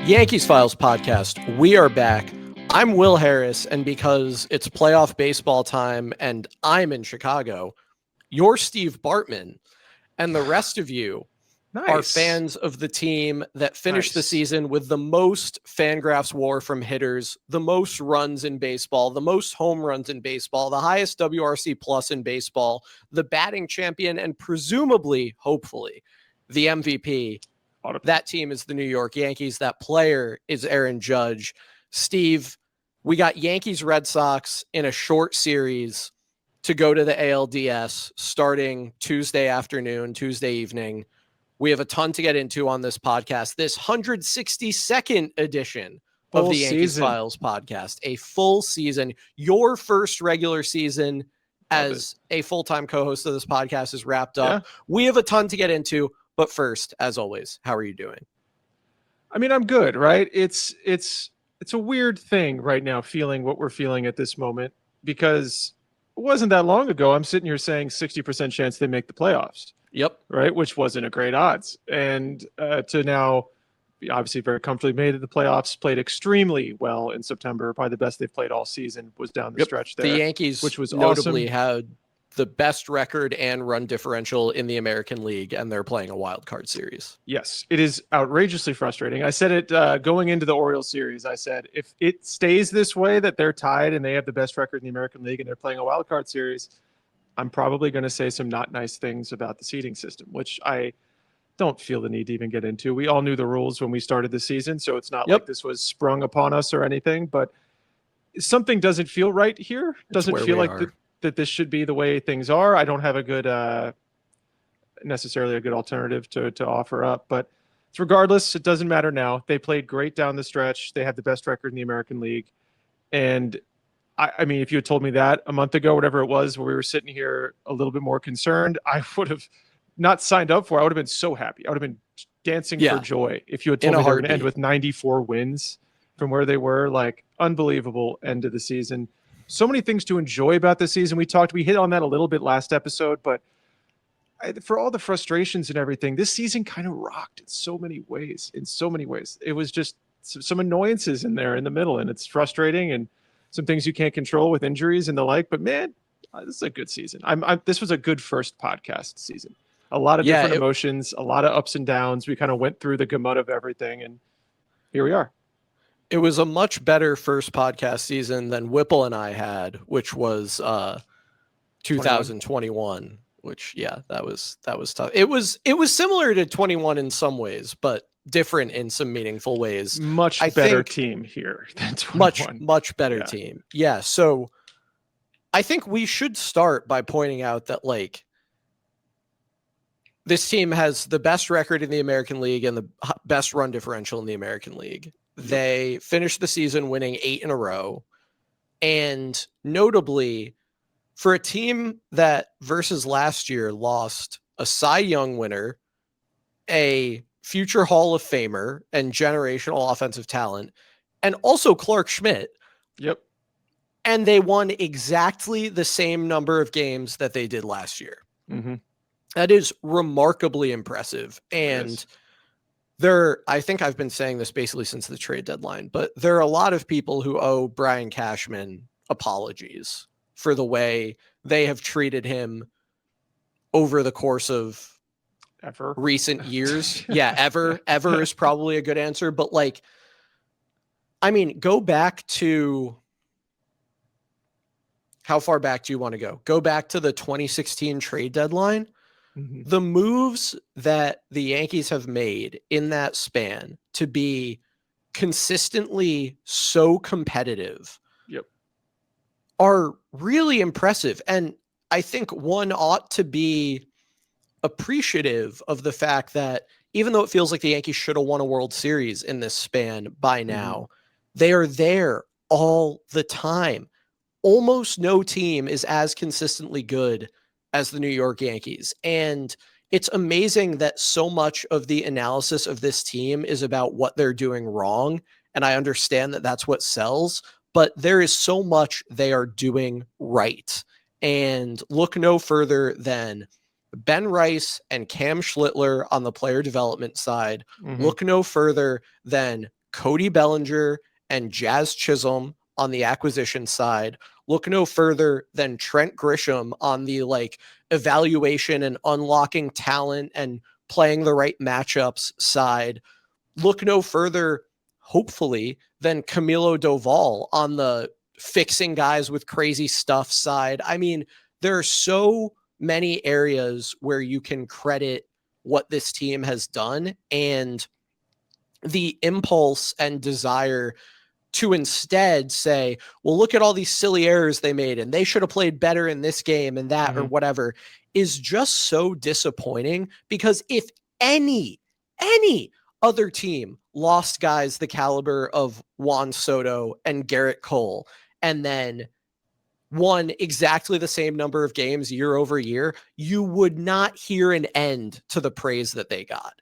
Yankees Files podcast. We are back. I'm Will Harris, and because it's playoff baseball time and I'm in Chicago, you're Steve Bartman, and the rest of you are fans of the team that finished the season with the most Fangraphs WAR from hitters, the most runs in baseball, the most home runs in baseball, the highest WRC plus in baseball, the batting champion, and presumably, hopefully, the MVP. That team is the New York Yankees. That player is Aaron Judge. Steve, we got Yankees Red Sox in a short series to go to the ALDS starting Tuesday afternoon, Tuesday evening. We have a ton to get into on this podcast. This 162nd edition of the Yankees Files podcast, a full season, your first regular season as a full-time co-host of this podcast is wrapped up. Yeah. We have a ton to get into. But first, as always, how are you doing? I mean, I'm good, right? It's a weird thing right now, feeling what we're feeling at this moment, because it wasn't that long ago. I'm sitting here saying 60% chance they make the playoffs. Yep. Right, which wasn't a great odds, and to now, obviously, very comfortably made it the playoffs. Played extremely well in September, probably the best they've played all season. Was down the stretch there. The Yankees, which was notably had the best record and run differential in the American League, and they're playing a wild card series. Yes, it is outrageously frustrating. I said it going into the Orioles series. I said, if it stays this way, that they're tied and they have the best record in the American League and they're playing a wild card series, I'm probably going to say some not nice things about the seeding system, which I don't feel the need to even get into. We all knew the rules when we started the season, so it's not like this was sprung upon us or anything, but something doesn't feel right here. Doesn't feel like that this should be the way things are. I don't have a good, necessarily a good alternative to offer up, but regardless, it doesn't matter now. They played great down the stretch. They had the best record in the American League. And I mean, if you had told me that a month ago, whatever it was, where we were sitting here a little bit more concerned, I would have not signed up for it. I would have been so happy. I would have been dancing for joy if you had told me they were going to end with 94 wins from where they were. Like, unbelievable end of the season. So many things to enjoy about this season. We hit on that a little bit last episode, but for all the frustrations and everything, this season kind of rocked in so many ways. It was just some annoyances in there in the middle, and it's frustrating, and some things you can't control with injuries and the like. But man, this is a good season. This was a good first podcast season. A lot of different emotions, a lot of ups and downs. We kind of went through the gamut of everything, and here we are. It was a much better first podcast season than Whipple and I had, which was 2021. Which, that was tough. It was similar to 21 in some ways, but different in some meaningful ways. Much better team here than 21. Much better team. Yeah. So I think we should start by pointing out that, like, this team has the best record in the American League and the best run differential in the American League. They finished the season winning 8 in a row. And notably, for a team that versus last year lost a Cy Young winner, a future Hall of Famer and generational offensive talent, and also Clark Schmidt. Yep. And they won exactly the same number of games that they did last year. Mm-hmm. That is remarkably impressive. And I think I've been saying this basically since the trade deadline, but there are a lot of people who owe Brian Cashman apologies for the way they have treated him over the course of recent years. Ever is probably a good answer. But, like, I mean, go back to, how far back do you want to go? Go back to the 2016 trade deadline. Mm-hmm. The moves that the Yankees have made in that span to be consistently so competitive are really impressive. And I think one ought to be appreciative of the fact that even though it feels like the Yankees should have won a World Series in this span by now, they are there all the time. Almost no team is as consistently good as the New York Yankees. And it's amazing that so much of the analysis of this team is about what they're doing wrong. And I understand that that's what sells, but there is so much they are doing right. And look no further than Ben Rice and Cam Schlittler on the player development side. Mm-hmm. Look no further than Cody Bellinger and Jazz Chisholm on the acquisition side. Look no further than Trent Grisham on the like evaluation and unlocking talent and playing the right matchups side. Look no further, hopefully, than Camilo Doval on the fixing guys with crazy stuff side. I mean, there are so many areas where you can credit what this team has done, and the impulse and desire to instead say, well, look at all these silly errors they made and they should have played better in this game and that or whatever is just so disappointing, because if any other team lost guys the caliber of Juan Soto and Garrett Cole and then won exactly the same number of games year over year, you would not hear an end to the praise that they got.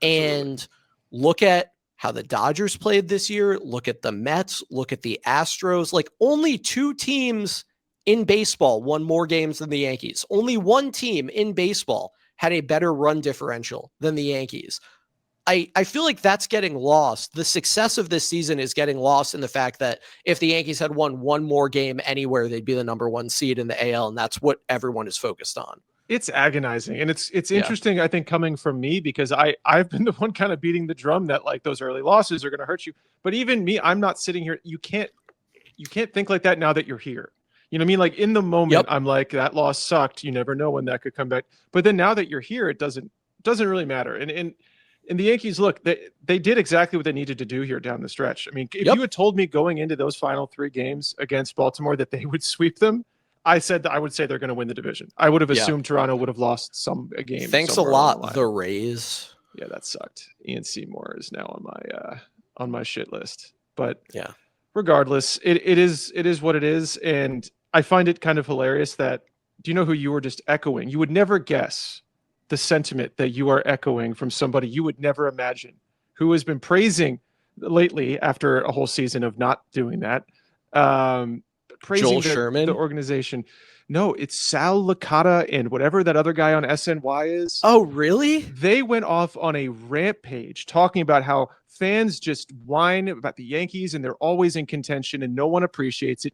Absolutely. And look at how the Dodgers played this year. Look at the Mets. Look at the Astros. Like, only two teams in baseball won more games than the Yankees. Only one team in baseball had a better run differential than the Yankees. I feel like that's getting lost. The success of this season is getting lost in the fact that if the Yankees had won one more game anywhere, they'd be the number one seed in the AL, and that's what everyone is focused on. It's agonizing. And it's interesting, I think, coming from me, because I've been the one kind of beating the drum that like those early losses are going to hurt you. But even me, I'm not sitting here. You can't think like that now that you're here. You know what I mean? Like in the moment, I'm like, that loss sucked. You never know when that could come back. But then now that you're here, it doesn't really matter. And the Yankees, look, they did exactly what they needed to do here down the stretch. I mean, if you had told me going into those final 3 games against Baltimore that they would sweep them, I said that I would say they're going to win the division. I would have assumed Toronto would have lost a game. Thanks a lot, the Rays. Yeah, that sucked. Ian Seymour is now on my shit list. But yeah, regardless, it is what it is. And I find it kind of hilarious that, do you know who you were just echoing? You would never guess the sentiment that you are echoing from somebody you would never imagine, who has been praising lately after a whole season of not doing that. Praising the organization. No, it's Sal Licata and whatever that other guy on SNY is. Oh, really? They went off on a rampage talking about how fans just whine about the Yankees and they're always in contention and no one appreciates it.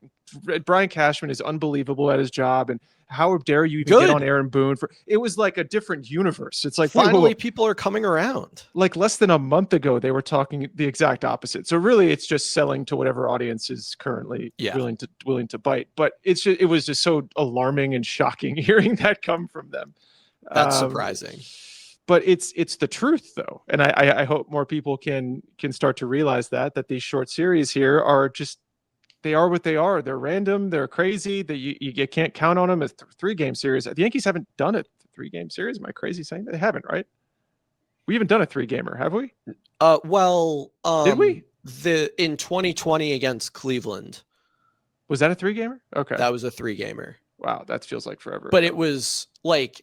Brian Cashman is unbelievable at his job, and how dare you even get on Aaron Boone for it? Was like a different universe. It's like finally people are coming around. Like less than a month ago, they were talking the exact opposite. So really, it's just selling to whatever audience is currently willing to bite. But it was just so alarming and shocking hearing that come from them. That's surprising. But it's the truth, though, and I hope more people can start to realize that these short series here are just. They are what they are. They're random. They're crazy. That you can't count on them as 3-game series. The Yankees haven't done a 3-game series. Am I crazy saying that? They haven't, right? We haven't done a 3-gamer, have we? Did we? In 2020 against Cleveland. Was that a 3-gamer? Okay. That was a 3-gamer. Wow, that feels like forever. But it was like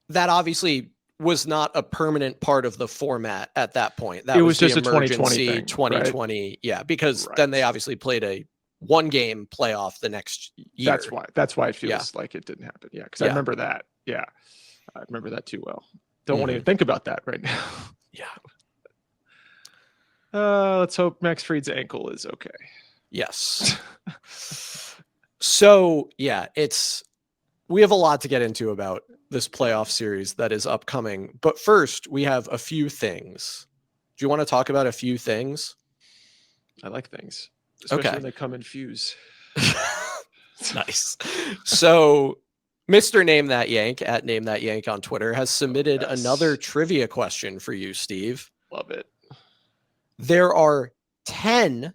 that obviously was not a permanent part of the format at that point. That was just a 2020 thing, 2020. Right? Yeah, because then they obviously played a 1-game playoff the next year. That's why it feels like it didn't happen. Yeah, because I remember that. Yeah, I remember that too well. Don't want to even think about that right now. Yeah. Let's hope Max Fried's ankle is okay. Yes. So yeah, we have a lot to get into about this playoff series that is upcoming. But first, we have a few things. Do you want to talk about a few things? I like things, especially when they come in fuse. Nice. So Mr. Name That Yank at Name That Yank on Twitter has submitted another trivia question for you, Steve. Love it. There are 10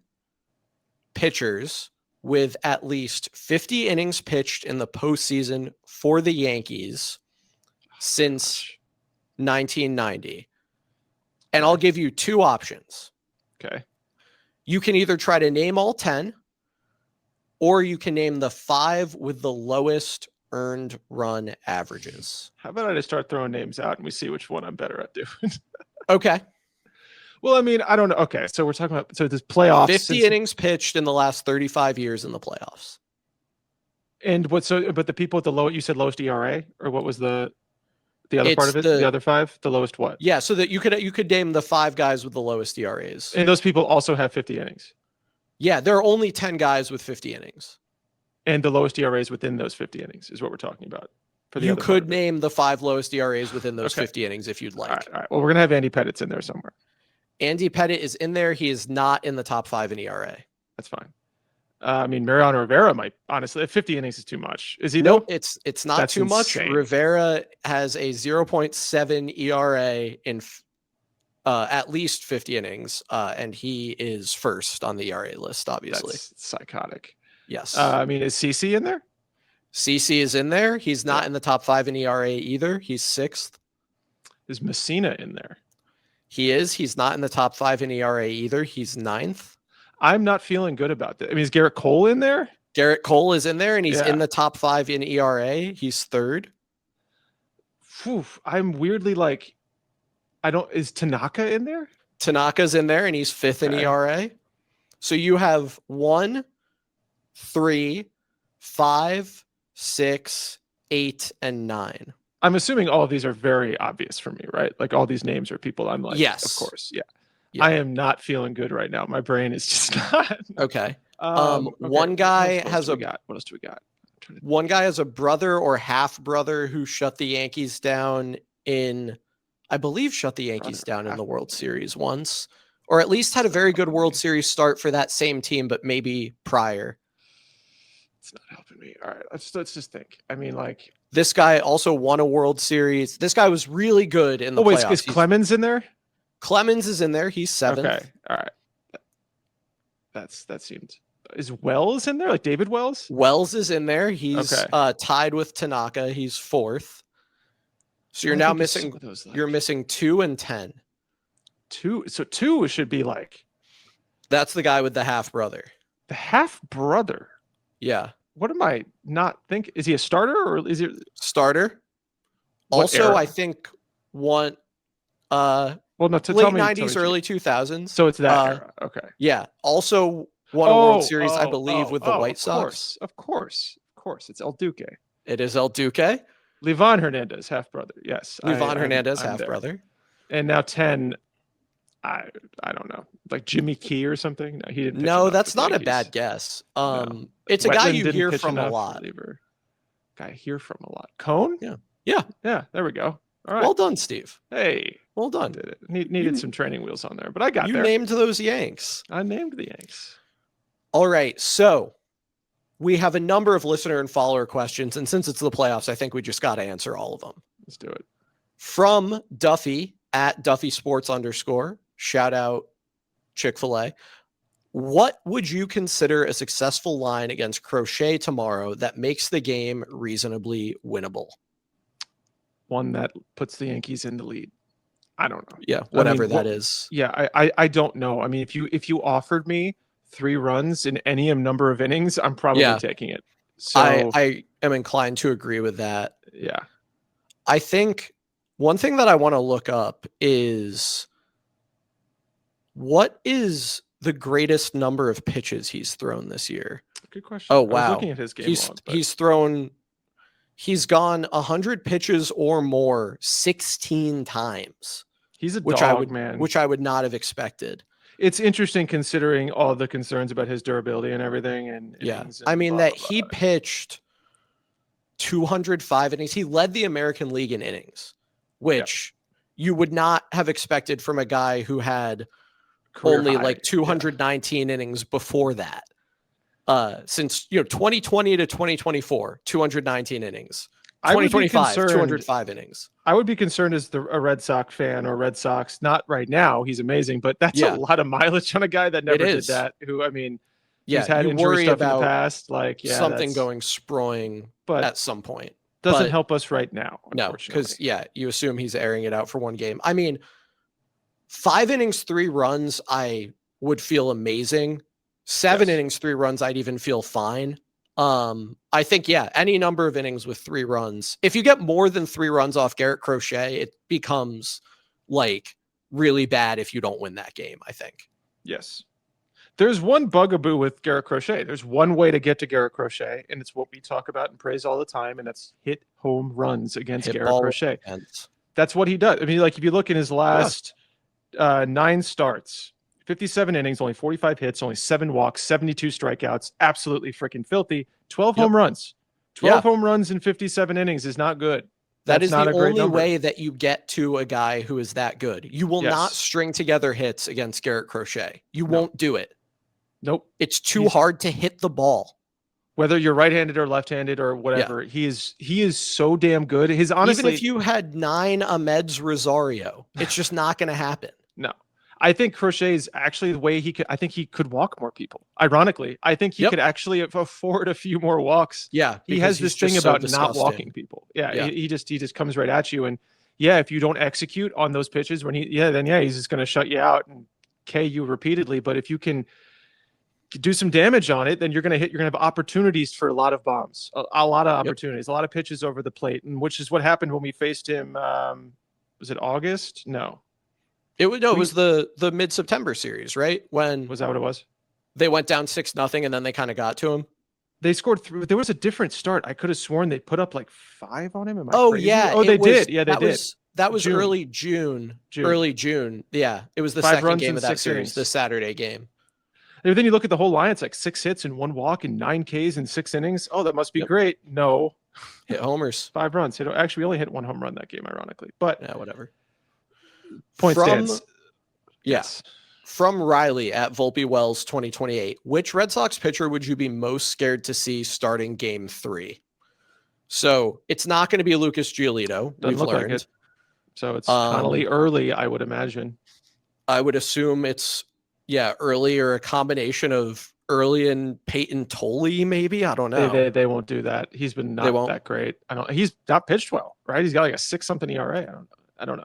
pitchers with at least 50 innings pitched in the postseason for the Yankees since 1990. And I'll give you 2 options. Okay. You can either try to name all 10, or you can name the 5 with the lowest earned run averages. How about I just start throwing names out and we see which one I'm better at doing? Okay. Well, I mean, I don't know. Okay, so we're talking about this playoffs. 50 innings pitched in the last 35 years in the playoffs. And but the people at the low, you said lowest ERA, or what was the? The other part It's of it, the other 5, the lowest what? Yeah, so that you could name the 5 guys with the lowest ERAs. And those people also have 50 innings. Yeah, there are only 10 guys with 50 innings. And the lowest ERAs within those 50 innings is what we're talking about. You could name the 5 lowest ERAs within those 50 innings if you'd like. All right. Well, we're going to have Andy Pettit's in there somewhere. Andy Pettitte is in there. He is not in the top 5 in ERA. That's fine. I mean, Mariano Rivera might, honestly, 50 innings is too much. Is he? Nope, though? it's not That's too insane. much. Rivera has a 0.7 ERA in at least 50 innings, and he is first on the ERA list, obviously. That's psychotic. Yes. I mean, is CC in there? CC is in there. He's not in the top 5 in ERA either. He's 6th. Is Messina in there? He is. He's not in the top 5 in ERA either. He's 9th. I'm not feeling good about that. I mean, is Garrett Cole in there? Garrett Cole is in there, and he's in the top 5 in ERA. He's 3rd. I'm weirdly like, is Tanaka in there? Tanaka's in there, and he's 5th in ERA. So you have 1, 3, 5, 6, 8, and 9. I'm assuming all of these are very obvious for me, right? Like all these names are people I'm like, yes, of course. Yeah. I am not feeling good right now. My brain is just not. Okay. Okay. One guy has what else do we got? One guy has a brother or half brother who shut the Yankees down in the World Series once, or at least had a very good World Series start for that same team, but maybe prior. It's not helping me. All right. Let's just think. I mean, like, this guy also won a World Series. This guy was really good in the playoffs. Is Clemens in there? Clemens is in there. He's 7th. Okay. All right. That seemed. Is Wells in there? Like David Wells? Wells is in there. He's tied with Tanaka. He's 4th. So you're now missing. You're missing 2 and 10. 2. So 2 should be like. That's the guy with the half brother. The half brother. Yeah. What am I not thinking? Is he a starter or is he starter? Also, era? I think one. Well, no, late 90s, early 2000s. So it's that era. Okay. Yeah. Also won a World Series, I believe, with the White Sox. Of course. It's El Duque. It is El Duque. Livan Hernandez, half brother. Yes. Livan Hernandez, half brother. And now 10. I don't know, like Jimmy Key or something. No, he didn't. No, that's not a bad guess. No. It's a guy you hear from a lot. Guy hear from a lot. Cone? Yeah. There we go. All right. Well done, Steve. Hey, well done. Did it. Needed some training wheels on there, but I got there. You named those Yanks. I named the Yanks. All right. So we have a number of listener and follower questions, and since it's the playoffs, I think we just got to answer all of them. Let's do it. From Duffy at @DuffySports_. Shout out Chick-fil-A. What would you consider a successful line against Crochet tomorrow that makes the game reasonably winnable? One that puts the Yankees in the lead. I don't know. Yeah, whatever that is. Yeah, I don't know. I mean, if you offered me 3 runs in any number of innings, I'm probably taking it. So I am inclined to agree with that. Yeah. I think one thing that I want to look up is what is the greatest number of pitches he's thrown this year? Good question. Oh, wow. I was looking at his game log, he's gone 100 pitches or more 16 times. He's a dog, man. Which I would not have expected. It's interesting considering all the concerns about his durability and everything. And I mean, he pitched 205 innings. He led the American League in innings, which you would not have expected from a guy who had only like 219 innings before that. Since 2020 to 2024, 219 innings. 2025, 205 innings. I would be concerned as a Red Sox fan or Red Sox. Not right now, he's amazing, but that's a lot of mileage on a guy that never did that. Who, I mean, he's had injury stuff in the past, like something going sproing, but at some point doesn't help us right now. No, because you assume he's airing it out for one game. I mean, 5 innings, 3 runs, I would feel amazing. 7 innings, 3 runs, I'd even feel fine. I think, any number of innings with 3 runs. If you get more than 3 runs off Garrett Crochet, it becomes like really bad if you don't win that game, I think. Yes. There's one bugaboo with Garrett Crochet. There's one way to get to Garrett Crochet, and it's what we talk about and praise all the time, and that's hit home runs against Hit Garrett ball Crochet. defense. That's what he does. I mean, like if you look in his last 9 starts, 57 innings, only 45 hits, only 7 walks, 72 strikeouts, absolutely freaking filthy. 12 home runs. 12 home runs in 57 innings is not good. That is not the a great only number. way that you get to a guy who is that good. You will not Yes. string together hits against Garrett Crochet. You won't do it. Nope. It's too hard to hit the ball. Whether you're right-handed or left-handed or whatever, he is so damn good. His honestly, even if you had 9 Ahmed's Rosario, it's just not going to happen. No. I think Crochet is actually the way he could. I think he could walk more people. Ironically, I think he could actually afford a few more walks. Yeah, he has this thing about not walking people. Yeah, he just comes right at you, and if you don't execute on those pitches when he's just going to shut you out and K you repeatedly. But if you can do some damage on it, then you're going to have opportunities for a lot of bombs, a lot of opportunities, a lot of pitches over the plate, and which is what happened when we faced him. Was it August? No. It was the mid-September series, right? When was that what it was? They went down 6-0 and then they kind of got to him. They scored 3. There was a different start. I could have sworn they put up like 5 on him. Am I crazy? Yeah. Oh, they did. Yeah, they did. That was early June. Early June. Yeah. It was the second game of that series, the Saturday game. And then you look at the whole line, it's like 6 hits and 1 walk and 9 Ks in 6 innings. Oh, that must be great. No. Hit homers. 5 runs. Actually, we only hit 1 home run that game, ironically. But yeah, whatever. Point stands. Yes. From Riley at Volpe Wells 2028, which Red Sox pitcher would you be most scared to see starting game 3? So it's not going to be Lucas Giolito. We've learned. Like it. So it's Connolly early, I would imagine. I would assume it's early or a combination of early and Peyton Tolley, maybe. I don't know. They won't do that. He's been not that great. He's not pitched well, right? He's got like a 6-something ERA. I don't know.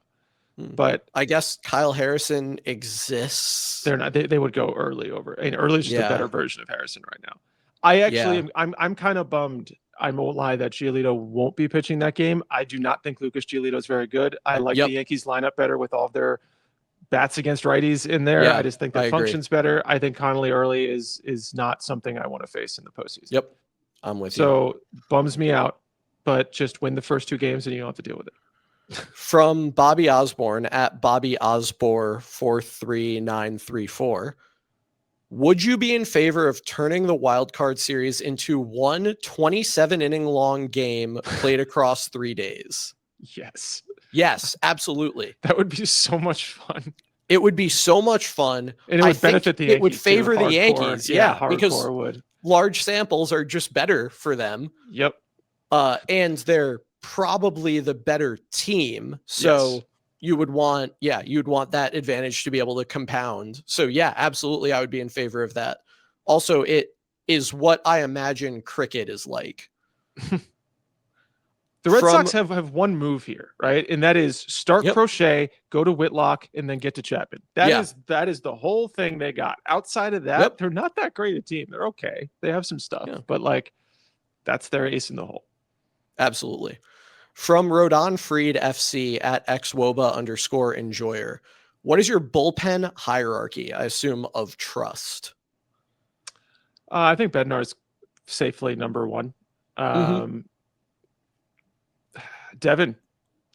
But I guess Kyle Harrison exists. They're not. They would go early over. I mean, early is just a better version of Harrison right now. I actually, I'm kind of bummed. I won't lie that Giolito won't be pitching that game. I do not think Lucas Giolito is very good. I like the Yankees lineup better with all of their bats against righties in there. I just think that functions better. I think Connolly early is not something I want to face in the postseason. Yep, I'm with you. So bums me out, but just win the first 2 games and you don't have to deal with it. From Bobby Osborne at Bobby Osborne 43934. Would you be in favor of turning the wild card series into one 27-inning long game played across 3 days? Yes. Yes, absolutely. That would be so much fun. It would be so much fun. And it would benefit the Yankees. It would favor the Yankees. Yeah, because would. Large samples are just better for them. Yep. And they're probably the better team. So you would want that advantage to be able to compound. So yeah, absolutely. I would be in favor of that. Also, it is what I imagine cricket is like. The Red Sox have one move here, right? And that is start Crochet, go to Whitlock, and then get to Chapman. That is the whole thing they got. Outside of that, they're not that great a team. They're okay. They have some stuff, but like that's their ace in the hole. Absolutely. From Rodon Freed FC at xwoba_enjoyer. What is your bullpen hierarchy? I assume of trust. I think Bednar's safely number 1. Devin,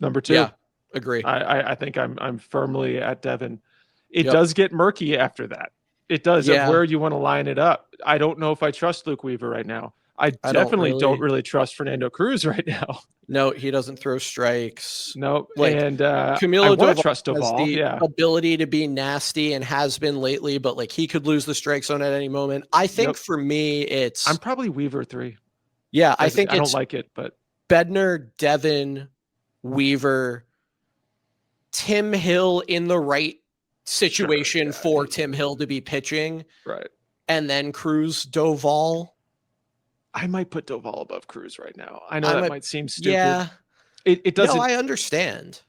number 2. Yeah, agree. I think I'm firmly at Devin. It does get murky after that. It does. Of where you want to line it up. I don't know if I trust Luke Weaver right now. I definitely don't really trust Fernando Cruz right now. No, he doesn't throw strikes. No, and Camilo Doval trust Doval. Has the ability to be nasty and has been lately, but like he could lose the strike zone at any moment. I think for me, I'm probably Weaver 3. Yeah, I think I don't like it, but Bednar, Devin, Weaver, Tim Hill in the right situation for Tim Hill to be pitching, right? And then Cruz, Doval. I might put Doval above Cruz right now. I know that might seem stupid. Yeah, it doesn't. No, I understand.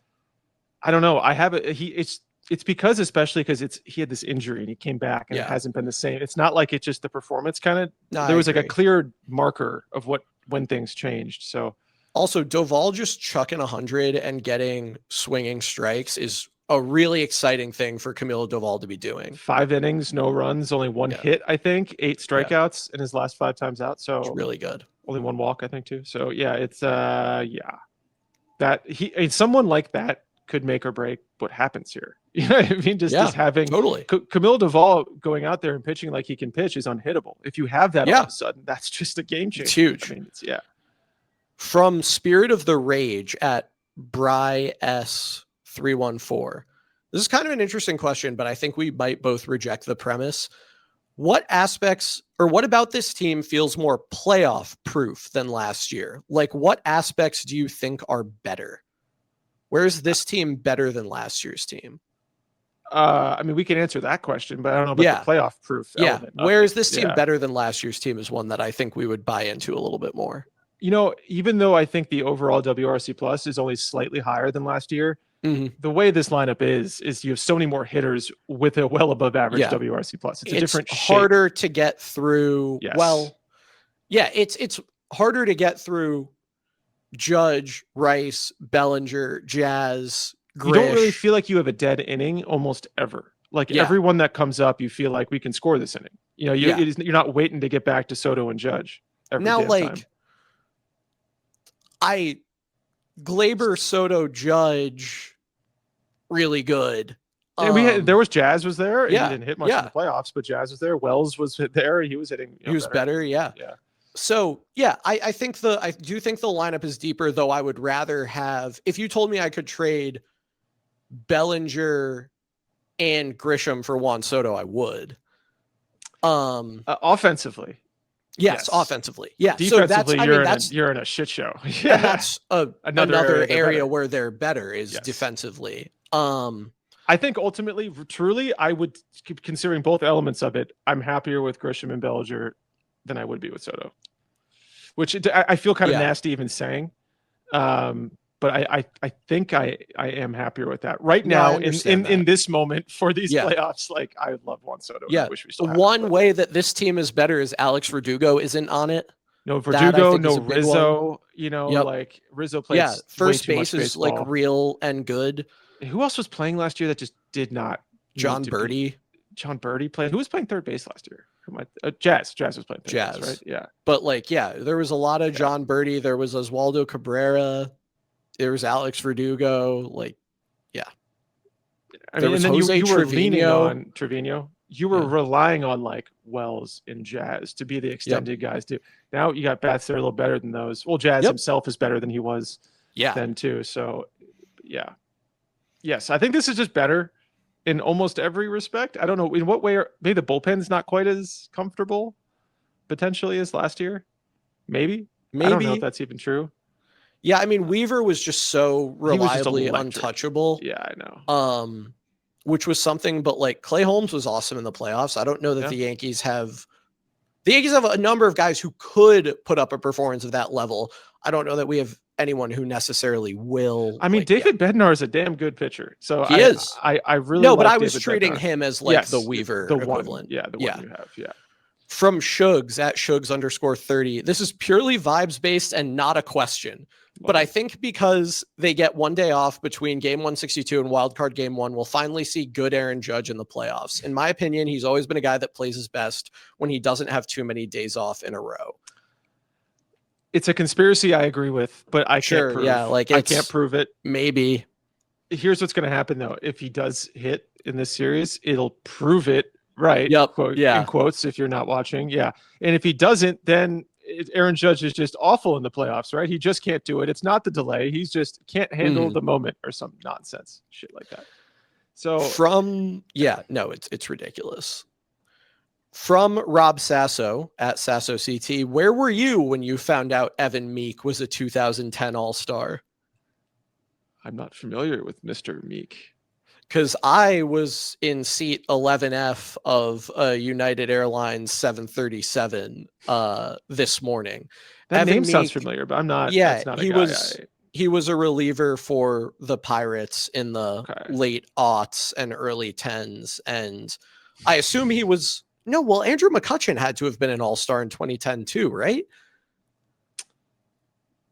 I don't know. I have it. It's because especially because he had this injury and he came back and it hasn't been the same. It's not like it's just the performance kind of. No, there was like a clear marker of when things changed. So also Doval just chucking 100 and getting swinging strikes is a really exciting thing for Camilo Doval to be doing. 5 innings, no runs, only 1 hit, I think, 8 strikeouts in his last 5 times out. So It's really good. Only 1 walk, I think, too. So yeah, it's that someone like that could make or break what happens here. You know what I mean? Just having totally Camilo Doval going out there and pitching like he can pitch is unhittable. If you have that all of a sudden, that's just a game changer. It's huge. I mean, From Spirit of the Rage at Bry S314. This is kind of an interesting question, but I think we might both reject the premise. What aspects or what about this team feels more playoff proof than last year? Like, what aspects do you think are better? Where is this team better than last year's team? I mean, we can answer that question, but I don't know about the playoff proof. Yeah. Where is this team better than last year's team is one that I think we would buy into a little bit more. You know, even though I think the overall WRC plus is only slightly higher than last year, the way this lineup is you have so many more hitters with a well above average WRC plus. It's a different harder to get through. Yes. Well, yeah, it's harder to get through Judge, Rice, Bellinger, Jazz, Grish. You don't really feel like you have a dead inning almost ever. Like everyone that comes up, you feel like we can score this inning. You know, you're not waiting to get back to Soto and Judge every now, time. Glaber, Soto, Judge, really good. There was Jazz was there. Yeah, he didn't hit much in the playoffs, but Jazz was there. Wells was there. He was hitting. He was better. Yeah. So I do think the lineup is deeper, though. I would rather have, if you told me I could trade Bellinger and Grisham for Juan Soto, I would. Offensively. Yes, offensively. Yeah. Defensively, you're in a shit show. Yeah. That's another area where they're better is defensively. I think ultimately, truly, I would, considering both elements of it, I'm happier with Grisham and Bellinger than I would be with Soto, which I feel kind of nasty even saying. But I think I am happier with that right now in this moment for these playoffs. Like, I love Juan Soto. Yeah. I wish we still had one way that this team is better is Alex Verdugo isn't on it. No Verdugo, no Rizzo. You know, like Rizzo plays. Yeah, first base is like real and good. Who else was playing last year that just did not? John Birdie. John Birdie played. Who was playing third base last year? Jazz was playing third base, right? Yeah. But there was a lot of John Birdie. There was Oswaldo Cabrera. There was Alex Verdugo. I mean, and then you were leaning on Trevino. You were relying on like Wells and Jazz to be the extended guys too. Now you got bats that are a little better than those. Well, Jazz himself is better than he was then too. So yes, I think this is just better in almost every respect. I don't know in what way. Maybe the bullpen's not quite as comfortable potentially as last year. Maybe. I don't know if that's even true. Yeah, I mean, Weaver was just so reliably untouchable. Yeah, I know. Which was something, but like Clay Holmes was awesome in the playoffs. I don't know that the Yankees have a number of guys who could put up a performance of that level. I don't know that we have anyone who necessarily will. I mean, David Bednar is a damn good pitcher. So he is. I really but I was David treating Bednar. him as like the Weaver equivalent. One, the one you have. Yeah. From Shugs at Shugs_30. This is purely vibes based and not a question. But I think because they get one day off between game 162 and wildcard game 1, we'll finally see good Aaron Judge in the playoffs. In my opinion, he's always been a guy that plays his best when he doesn't have too many days off in a row. It's a conspiracy I agree with, but I can't prove. Yeah, I can't prove it. Maybe. Here's what's going to happen though. If he does hit in this series, it'll prove it right. Yep. In quotes, if you're not watching. Yeah. And if he doesn't, then Aaron Judge is just awful in the playoffs, right? He just can't do it. It's not the delay. He's just can't handle the moment or some nonsense shit like that. So it's ridiculous. From Rob Sasso at Sasso CT, where were you when you found out Evan Meek was a 2010 All-Star? I'm not familiar with Mr. Meek. Because I was in seat 11F of United Airlines 737 this morning. That Evan name Meek, sounds familiar, but I'm not. Yeah, that's not he was a reliever for the Pirates in the late aughts and early tens, and I assume he was. No, well, Andrew McCutchen had to have been an All-Star in 2010 too, right?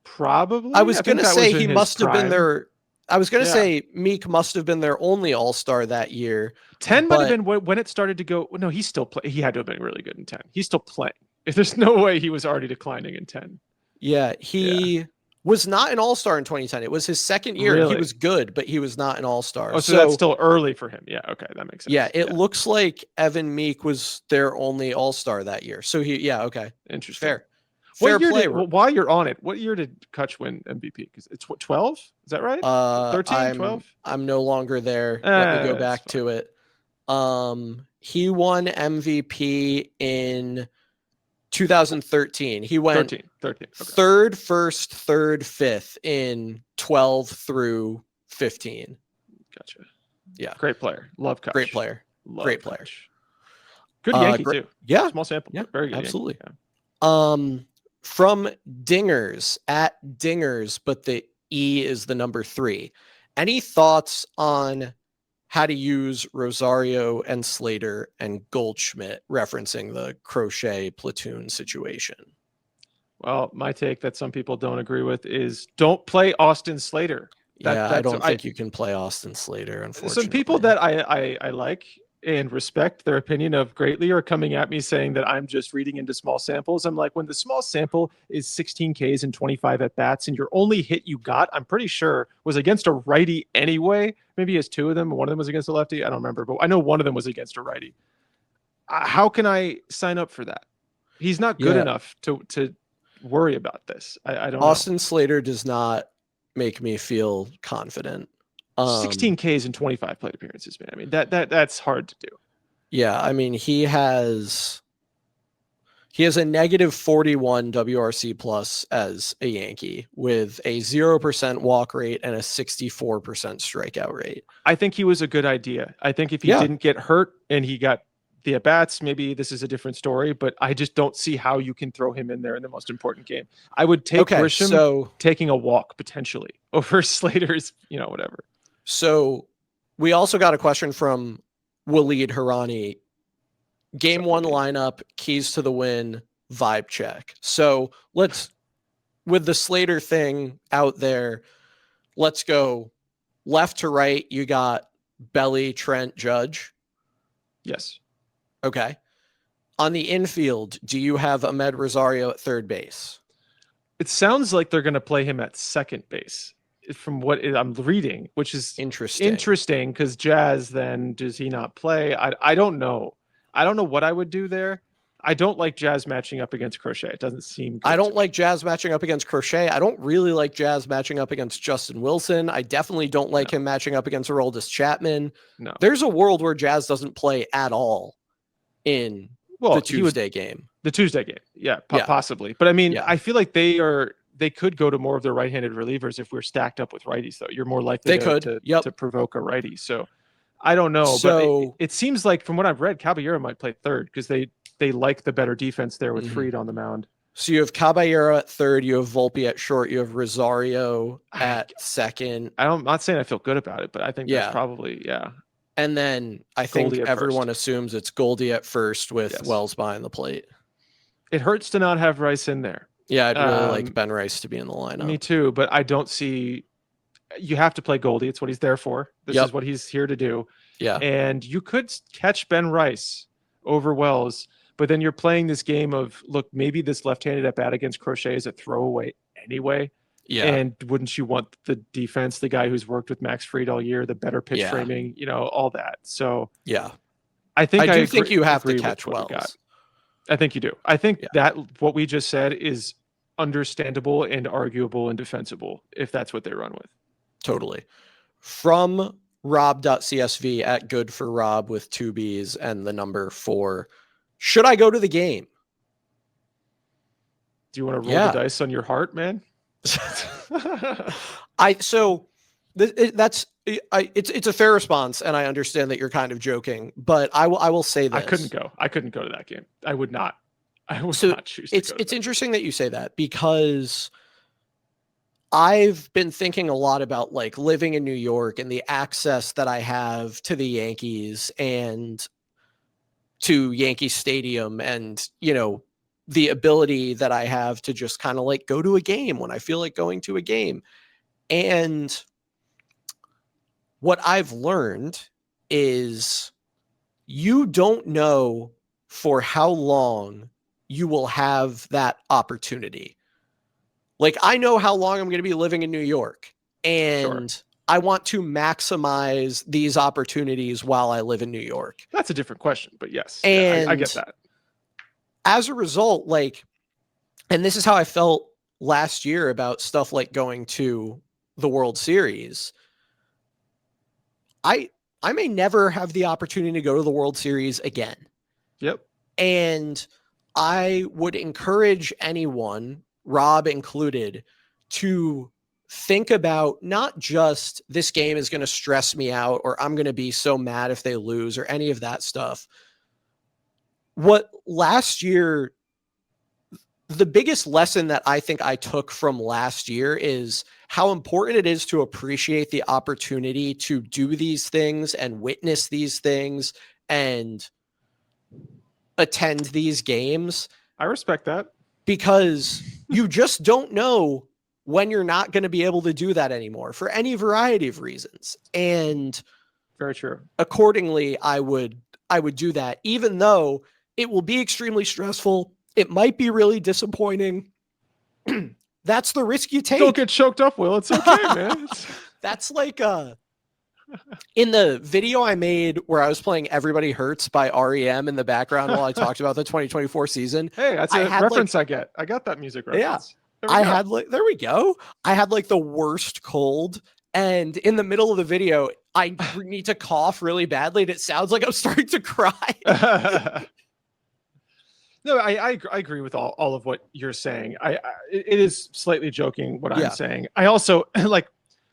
Probably. I was going to say he must have been there. I was going to Yeah. say Meek must have been their only All-Star that year. 10 might have but been when it started to go. No, he's still play. He had to have been really good in 10. He's still playing. There's no way he was already declining in 10. yeah, he was not an All-Star in 2010. It was his second year. He Really? was good, but he was not an All-Star. Oh, so that's still early for him. Yeah. Okay, that makes sense. Yeah, it looks like Evan Meek was their only All-Star that year. So okay. Interesting. Fair. What Fair year play. while you're on it, what year did Kutch win MVP? Because it's what, 12? Is that right? 13, 12? I'm no longer there. Let me go back to it. He won MVP in 2013. He went 13. Okay. third, first, third, fifth in 12 through 15. Gotcha. Yeah. Great player. Love Kutch. Great player. Love Great Kutch. player. Good Yankee too. Yeah. Small sample. Yeah. Very good. Absolutely. Yankee. From Dingers at Dingers, but the E is the number 3. Any thoughts on how to use Rosario and Slater and Goldschmidt, referencing the Crochet platoon situation? Well, my take that some people don't agree with is don't play Austin Slater. I don't think you can play Austin Slater, unfortunately. Some people that I like and respect their opinion of greatly are coming at me saying that I'm just reading into small samples. I'm like, when the small sample is 16 Ks and 25 at bats and your only hit you got, I'm pretty sure, was against a righty anyway. Maybe he has 2 of them. One of them was against a lefty. I don't remember, but I know one of them was against a righty. How can I sign up for that? He's not good enough to worry about this. I don't know. Austin Slater does not make me feel confident. 16 Ks and 25 plate appearances, man. I mean, that's hard to do. Yeah, I mean, he has a negative 41 WRC plus as a Yankee with a 0% walk rate and a 64% strikeout rate. I think he was a good idea. I think if he didn't get hurt and he got the at-bats, maybe this is a different story, but I just don't see how you can throw him in there in the most important game. I would take Grisham taking a walk potentially over Slater's, whatever. So we also got a question from Waleed Harani. Game 1 lineup, keys to the win, vibe check. So with the Slater thing out there, let's go left to right. You got Belly, Trent, Judge. Yes. Okay. On the infield, do you have Ahmed Rosario at third base? It sounds like they're going to play him at second base from what I'm reading, which is interesting because Jazz, then does he not play? I don't know. I don't know what I would do there. I don't like Jazz matching up against Crochet. It doesn't seem good. I don't like Jazz matching up against Crochet. I don't really like Jazz matching up against Justin Wilson. I definitely don't like him matching up against Aroldis Chapman. No. There's a world where Jazz doesn't play at all in the Tuesday game. The Tuesday game. Yeah, possibly. But I mean, I feel like they could go to more of their right-handed relievers if we're stacked up with righties, though. You're more likely to provoke a righty. So I don't know. So, but it seems like from what I've read, Caballero might play third because they like the better defense there with Fried on the mound. So you have Caballero at third, you have Volpe at short, you have Rosario at second. I'm not saying I feel good about it, but I think that's probably, And then I think everyone assumes it's Goldie at first with Wells behind the plate. It hurts to not have Rice in there. Yeah, I'd really like Ben Rice to be in the lineup. Me too, but I don't see... You have to play Goldie. It's what he's there for. This is what he's here to do. Yeah. And you could catch Ben Rice over Wells, but then you're playing this game of, look, maybe this left-handed at-bat against Crochet is a throwaway anyway. Yeah. And wouldn't you want the defense, the guy who's worked with Max Fried all year, the better pitch framing, all that. So I do think you have to catch Wells. I think you do. I think that what we just said is understandable and arguable and defensible if that's what they run with. Totally. From Rob.csv at good for Rob with 2 B's and the number 4. Should I go to the game? Do you want to roll the dice on your heart, man? It's a fair response, and I understand that you're kind of joking, but I will say this. I couldn't go to that game. I would not. I would not choose to go. It's interesting that you say that because I've been thinking a lot about like living in New York and the access that I have to the Yankees and to Yankee Stadium and, the ability that I have to just kind of like go to a game when I feel like going to a game. And what I've learned is you don't know for how long you will have that opportunity. Like, I know how long I'm going to be living in New York, and I want to maximize these opportunities while I live in New York. That's a different question, but yes, And I get that. As a result, like, and this is how I felt last year about stuff like going to the World Series. I may never have the opportunity to go to the World Series again. Yep. And I would encourage anyone, Rob included, to think about not just this game is going to stress me out or I'm going to be so mad if they lose or any of that stuff. What last year, the biggest lesson that I think I took from last year is how important it is to appreciate the opportunity to do these things and witness these things and attend these games. I respect that. Because you just don't know when you're not going to be able to do that anymore for any variety of reasons. And very true. Accordingly, I would do that, even though it will be extremely stressful. It might be really disappointing. That's the risk you take. Don't get choked up, Will. It's okay, man. That's like in the video I made where I was playing Everybody Hurts by REM in the background while I talked about the 2024 season. Hey, that's a reference I get. I got that music reference. Yeah. There we go. I had like the worst cold. And in the middle of the video, I need to cough really badly. And it sounds like I'm starting to cry. No, I agree with all of what you're saying. It is slightly joking what I'm saying. I also like,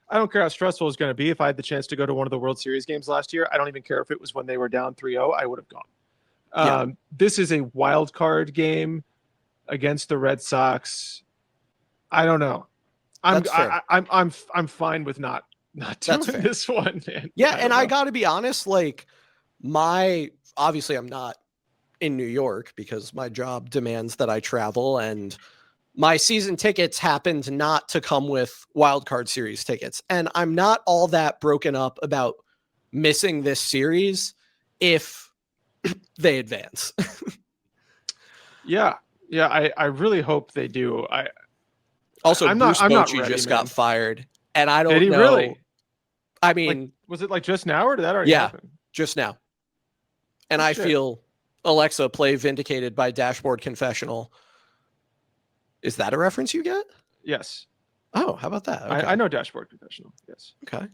I don't care how stressful it's going to be. If I had the chance to go to one of the World Series games last year, I don't even care if it was when they were down 3-0, I would have gone. This is a wild card game against the Red Sox. I don't know. I'm fine with not doing this one, man. Yeah, and I got to be honest, like obviously I'm not in New York because my job demands that I travel, and my season tickets happened not to come with wildcard series tickets. And I'm not all that broken up about missing this series if they advance. Yeah. I really hope they do. Bruce Bochy just got fired, and I don't know. Did he really? I mean, was it like just now, or did that already happen? Just now. And I feel, Alexa, play Vindicated by Dashboard Confessional. Is that a reference you get? Yes. Oh, how about that? Okay. I know Dashboard Confessional. Yes. Okay.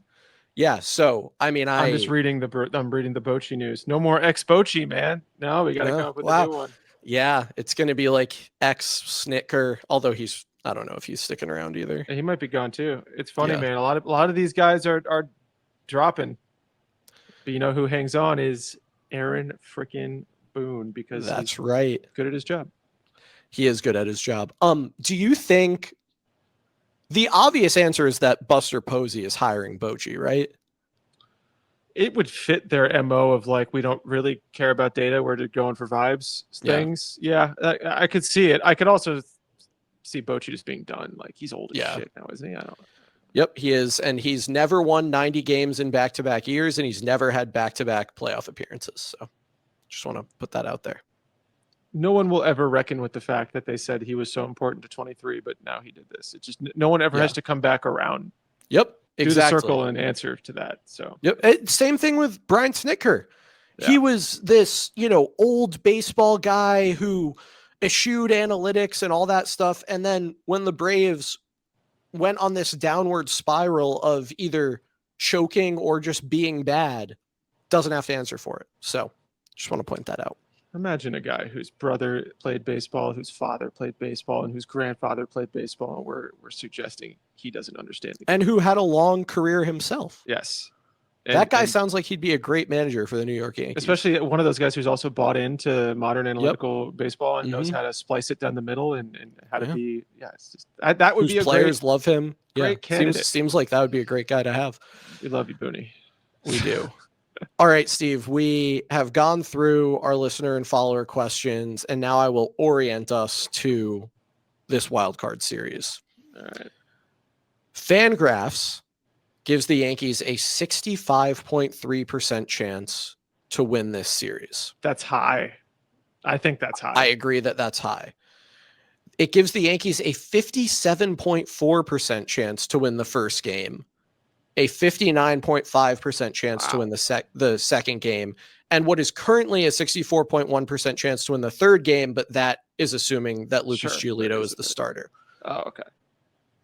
Yeah. So, I mean, I'm just reading the Bochy news. No more ex-Bochy, man. No, we got to come up with a new one. Yeah. It's going to be like ex-Snitker, although I don't know if he's sticking around either. He might be gone too. It's funny, man. A lot of these guys are dropping. But you know who hangs on is Aaron freaking Boone, because that's right. Good at his job. He is good at his job. Do you think the obvious answer is that Buster Posey is hiring Bochy, right? It would fit their MO of like, we don't really care about data. We're just going for vibes things. Yeah, I could see it. I could also see Bochy just being done. Like, he's old as shit now, isn't he? I don't know. Yep, he is. And he's never won 90 games in back-to-back years, and he's never had back-to-back playoff appearances. So just want to put that out there. No one will ever reckon with the fact that they said he was so important to 23, but now he did this. It just, no one ever has to come back around. Yep, exactly. Do the circle and answer to that. So same thing with Brian Snitker. Yeah. He was this, old baseball guy who eschewed analytics and all that stuff. And then when the Braves went on this downward spiral of either choking or just being bad, doesn't have to answer for it. So just want to point that out. Imagine a guy whose brother played baseball, whose father played baseball, and whose grandfather played baseball. And we're suggesting he doesn't understand the game. And who had a long career himself. Yes. That guy sounds like he'd be a great manager for the New York Yankees. Especially one of those guys who's also bought into modern analytical baseball and knows how to splice it down the middle and how to be. Yeah, it's just that would be a players love him. Great candidate. Seems like that would be a great guy to have. We love you, Booney. We do. All right, Steve, we have gone through our listener and follower questions, and now I will orient us to this wildcard series. All right. Fangraphs gives the Yankees a 65.3% chance to win this series. That's high. I think that's high. I agree that that's high. It gives the Yankees a 57.4% chance to win the first game, a 59.5% chance to win the second game, and what is currently a 64.1% chance to win the third game, but that is assuming that Lucas Giolito is the starter. Oh, okay.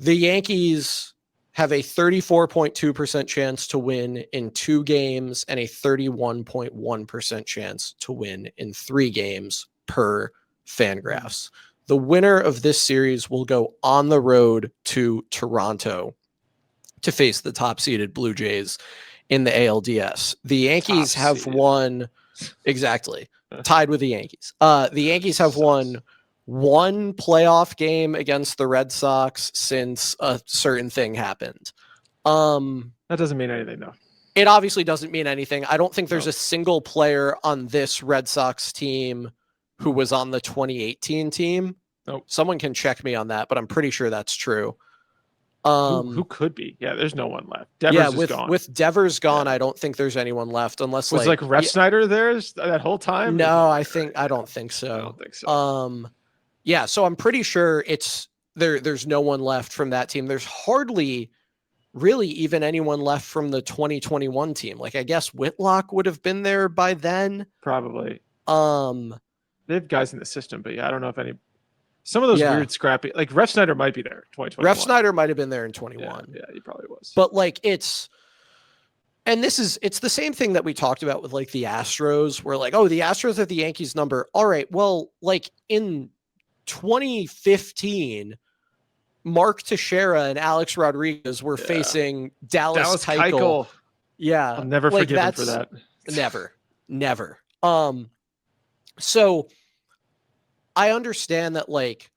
The Yankees have a 34.2% chance to win in 2 games and a 31.1% chance to win in 3 games per Fangraphs. The winner of this series will go on the road to Toronto to face the top-seeded Blue Jays in the ALDS. The Yankees have won, exactly, tied with the Yankees. The Yankees have won 1 playoff game against the Red Sox since a certain thing happened. That doesn't mean anything, though. It obviously doesn't mean anything. I don't think there's a single player on this Red Sox team who was on the 2018 team. Nope. Someone can check me on that, but I'm pretty sure that's true. Who could be? Yeah, there's no one left. Devers is gone. With Devers gone, I don't think there's anyone left unless was like Refsnyder there that whole time. No, I don't think so. I don't think so. Yeah, so I'm pretty sure it's there's no one left from that team. There's hardly really even anyone left from the 2021 team. Like, I guess Whitlock would have been there by then. Probably. They have guys in the system, but yeah, I don't know if any. Some of those weird scrappy, like Refsnyder might be there. 2021. Refsnyder might have been there in 21. Yeah, he probably was. But like it's the same thing that we talked about with like the Astros, where like, oh, the Astros have the Yankees number. All right, well, like in 2015, Mark Teixeira and Alex Rodriguez were facing Dallas Keuchel. Yeah, I'll never forgive him for that. Never. So I understand that like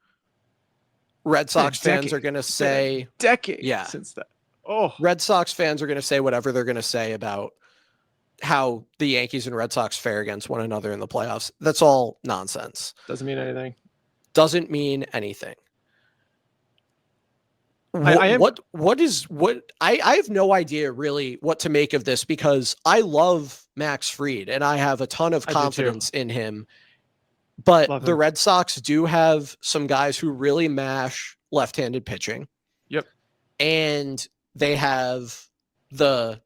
Red Sox fans are going to say decades since that. Oh, Red Sox fans are going to say whatever they're going to say about how the Yankees and Red Sox fare against one another in the playoffs. That's all nonsense. Doesn't mean anything. Doesn't mean anything. I have no idea really what to make of this, because I love Max Fried and I have a ton of confidence in him. But the Red Sox do have some guys who really mash left-handed pitching. Yep. And they have the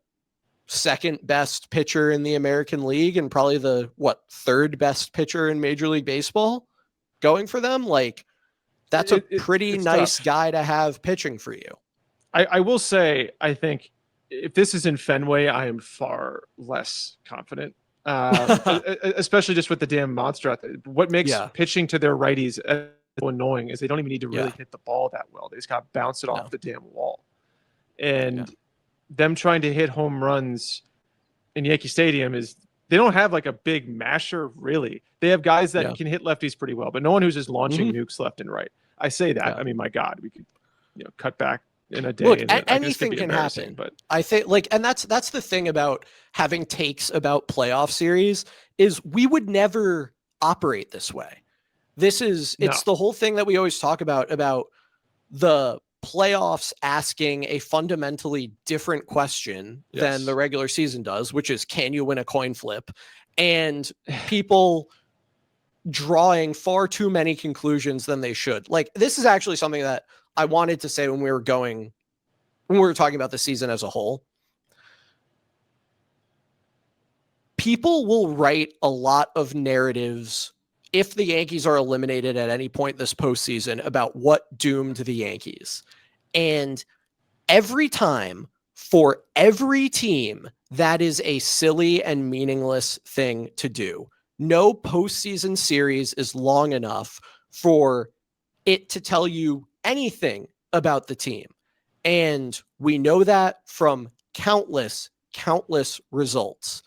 second best pitcher in the American League and probably the third best pitcher in Major League Baseball going for them. Like, that's a pretty nice tough guy to have pitching for you. I will say, I think if this is in Fenway, I am far less confident. Especially just with the damn monster out there. What makes pitching to their righties so annoying is they don't even need to really hit the ball that well. They just got to bounce it off the damn wall. And them trying to hit home runs in Yankee Stadium they don't have like a big masher, really. They have guys that can hit lefties pretty well, but no one who's just launching nukes left and right. I say that. I mean, my God, we could cut back in a day. Look, anything can happen. But I think and that's the thing about having takes about playoff series is we would never operate this way. It's the whole thing that we always talk about the playoffs asking a fundamentally different question than the regular season does, which is, can you win a coin flip? And people drawing far too many conclusions than they should. Like, this is actually something that I wanted to say when we were talking about the season as a whole. People will write a lot of narratives if the Yankees are eliminated at any point this postseason about what doomed the Yankees. And every time, for every team, that is a silly and meaningless thing to do. No postseason series is long enough for it to tell you anything about the team. And we know that from countless results.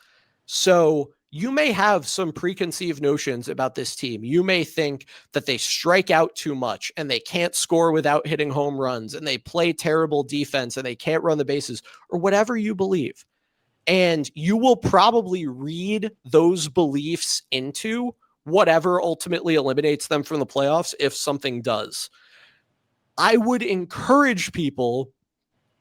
So you may have some preconceived notions about this team. You may think that they strike out too much and they can't score without hitting home runs and they play terrible defense and they can't run the bases, or whatever you believe. And you will probably read those beliefs into whatever ultimately eliminates them from the playoffs, if something does. I would encourage people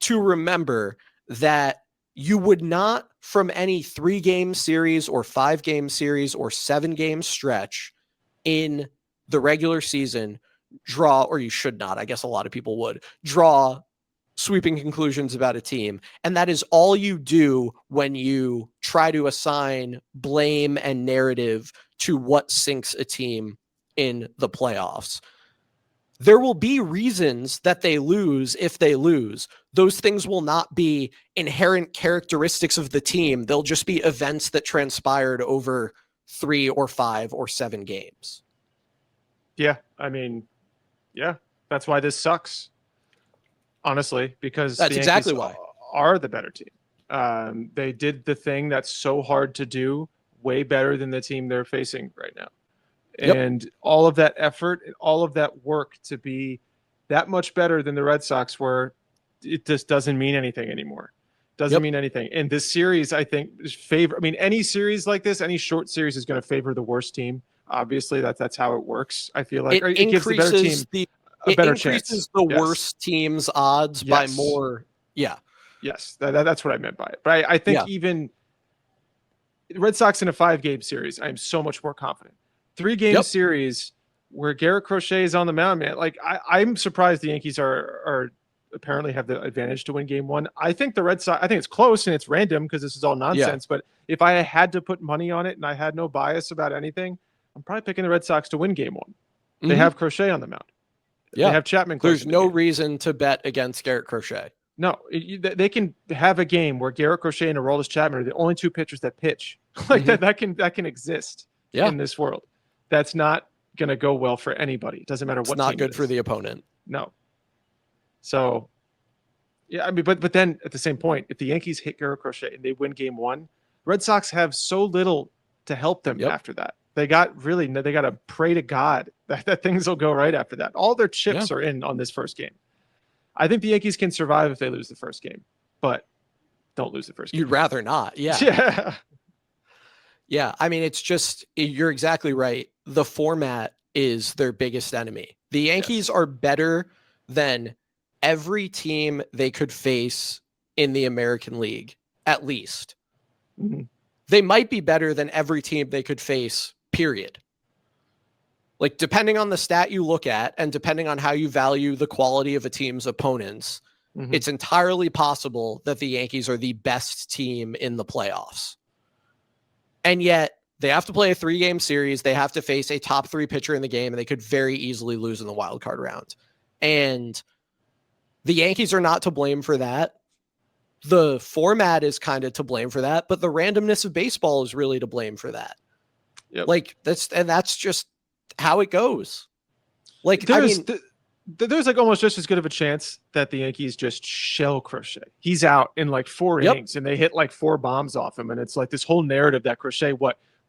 to remember that you would not, from any 3-game series or 5-game series or 7-game stretch in the regular season, draw, or you should not, I guess a lot of people would, draw sweeping conclusions about a team. And that is all you do when you try to assign blame and narrative to what sinks a team in the playoffs. There will be reasons that they lose if they lose. Those things will not be inherent characteristics of the team. They'll just be events that transpired over 3 or 5 or 7 games. Yeah, I mean, yeah, that's why this sucks. Honestly, because that's the exactly Yankees why are the better team. They did the thing that's so hard to do way better than the team they're facing right now. Yep. And all of that effort and all of that work to be that much better than the Red Sox were, it just doesn't mean anything anymore. Doesn't mean anything. And this series, I think, any series like this, any short series is going to favor the worst team. Obviously, that's how it works. I feel like it gives the better team a better chance. Increases the worst team's odds by more. Yeah. Yes, that's what I meant by it. But I think even Red Sox in a 5-game series, I'm so much more confident. 3-game series where Garrett Crochet is on the mound, man. Like I'm surprised the Yankees are apparently have the advantage to win game 1. I think the Red Sox, I think it's close and it's random because this is all nonsense. But if I had to put money on it and I had no bias about anything, I'm probably picking the Red Sox to win game 1. Mm-hmm. They have Crochet on the mound. Yeah. They have Chapman. There's no reason to bet against Garrett Crochet. No, they can have a game where Garrett Crochet and Aroldis Chapman are the only 2 pitchers that pitch. Like that can exist in this world. That's not going to go well for anybody. It doesn't matter what. It's not good for the opponent. No. So, yeah, I mean, but then at the same point, if the Yankees hit Garrett Crochet and they win game 1, Red Sox have so little to help them after that. They got to pray to God that things will go right after that. All their chips are in on this first game. I think the Yankees can survive if they lose the first game, but don't lose the first game. You'd rather not. Yeah. Yeah. Yeah. I mean, it's just, you're exactly right. The format is their biggest enemy. The Yankees are better than every team they could face in the American League, at least. Mm-hmm. They might be better than every team they could face, period. Like, depending on the stat you look at and depending on how you value the quality of a team's opponents, it's entirely possible that the Yankees are the best team in the playoffs. And yet they have to play a 3-game series. They have to face a top 3 pitcher in the game, and they could very easily lose in the wild card round. And the Yankees are not to blame for that. The format is kind of to blame for that, but the randomness of baseball is really to blame for that. Yep. Like that's just how it goes. Like, there's like almost just as good of a chance that the Yankees just shell Crochet. He's out in like 4 innings and they hit like 4 bombs off him. And it's like this whole narrative that Crochet,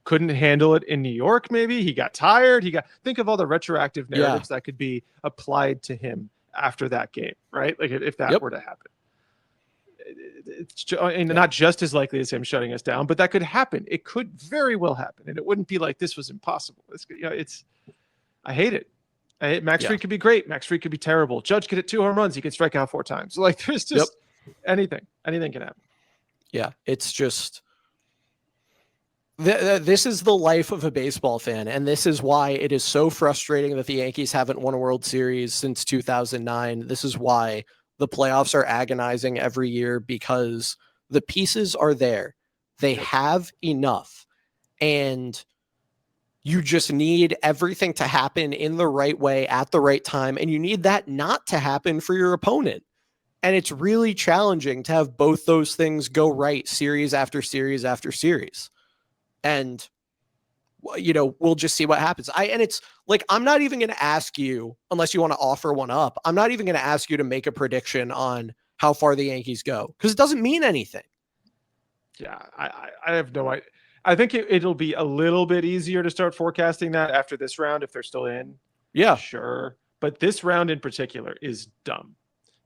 couldn't handle it in New York. Maybe he got tired. Think of all the retroactive narratives that could be applied to him after that game, right? Like if that were to happen. It's not just as likely as him shutting us down, but that could happen. It could very well happen. And it wouldn't be like this was impossible. I hate it. Max Fried could be great. Max Fried could be terrible. Judge could hit 2 home runs. He could strike out 4 times. Like there's just anything can happen. Yeah. It's just, this is the life of a baseball fan. And this is why it is so frustrating that the Yankees haven't won a World Series since 2009. This is why the playoffs are agonizing every year, because the pieces are there. They have enough. And you just need everything to happen in the right way at the right time. And you need that not to happen for your opponent. And it's really challenging to have both those things go right series after series after series. And, we'll just see what happens. And it's like, I'm not even going to ask you, unless you want to offer one up, I'm not even going to ask you to make a prediction on how far the Yankees go, because it doesn't mean anything. Yeah, I have no idea. I think it'll be a little bit easier to start forecasting that after this round if they're still in. Yeah. Sure. But this round in particular is dumb.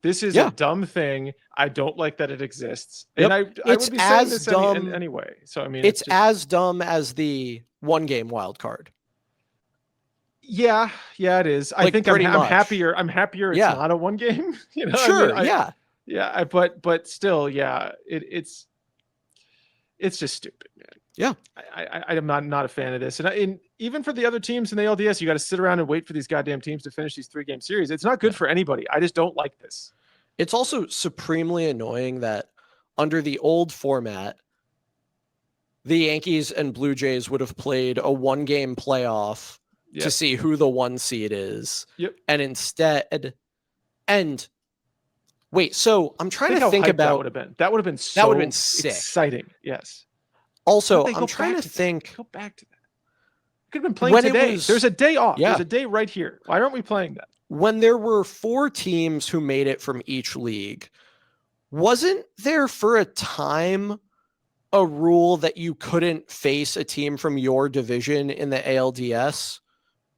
This is a dumb thing. I don't like that it exists. Yep. And I would be saying this dumb anyway. So, I mean, it's as dumb as the 1-game wild card. Yeah, it is. I think I'm happier. I'm happier it's not a 1 game. Sure, Yeah, but still, yeah, it's just stupid, man. Yeah. I'm not a fan of this. And even for the other teams in the LDS, you got to sit around and wait for these goddamn teams to finish these 3-game series. It's not good for anybody. I just don't like this. It's also supremely annoying that under the old format, the Yankees and Blue Jays would have played a 1-game playoff to see who the 1 seed is. Yep. And instead, wait, so I'm trying to think about that would have been so sick. Exciting. Yes. Also, I'm trying to think. Go back to that. Could have been playing today. There's a day off. Yeah. There's a day right here. Why aren't we playing that? When there were 4 teams who made it from each league, wasn't there for a time a rule that you couldn't face a team from your division in the ALDS?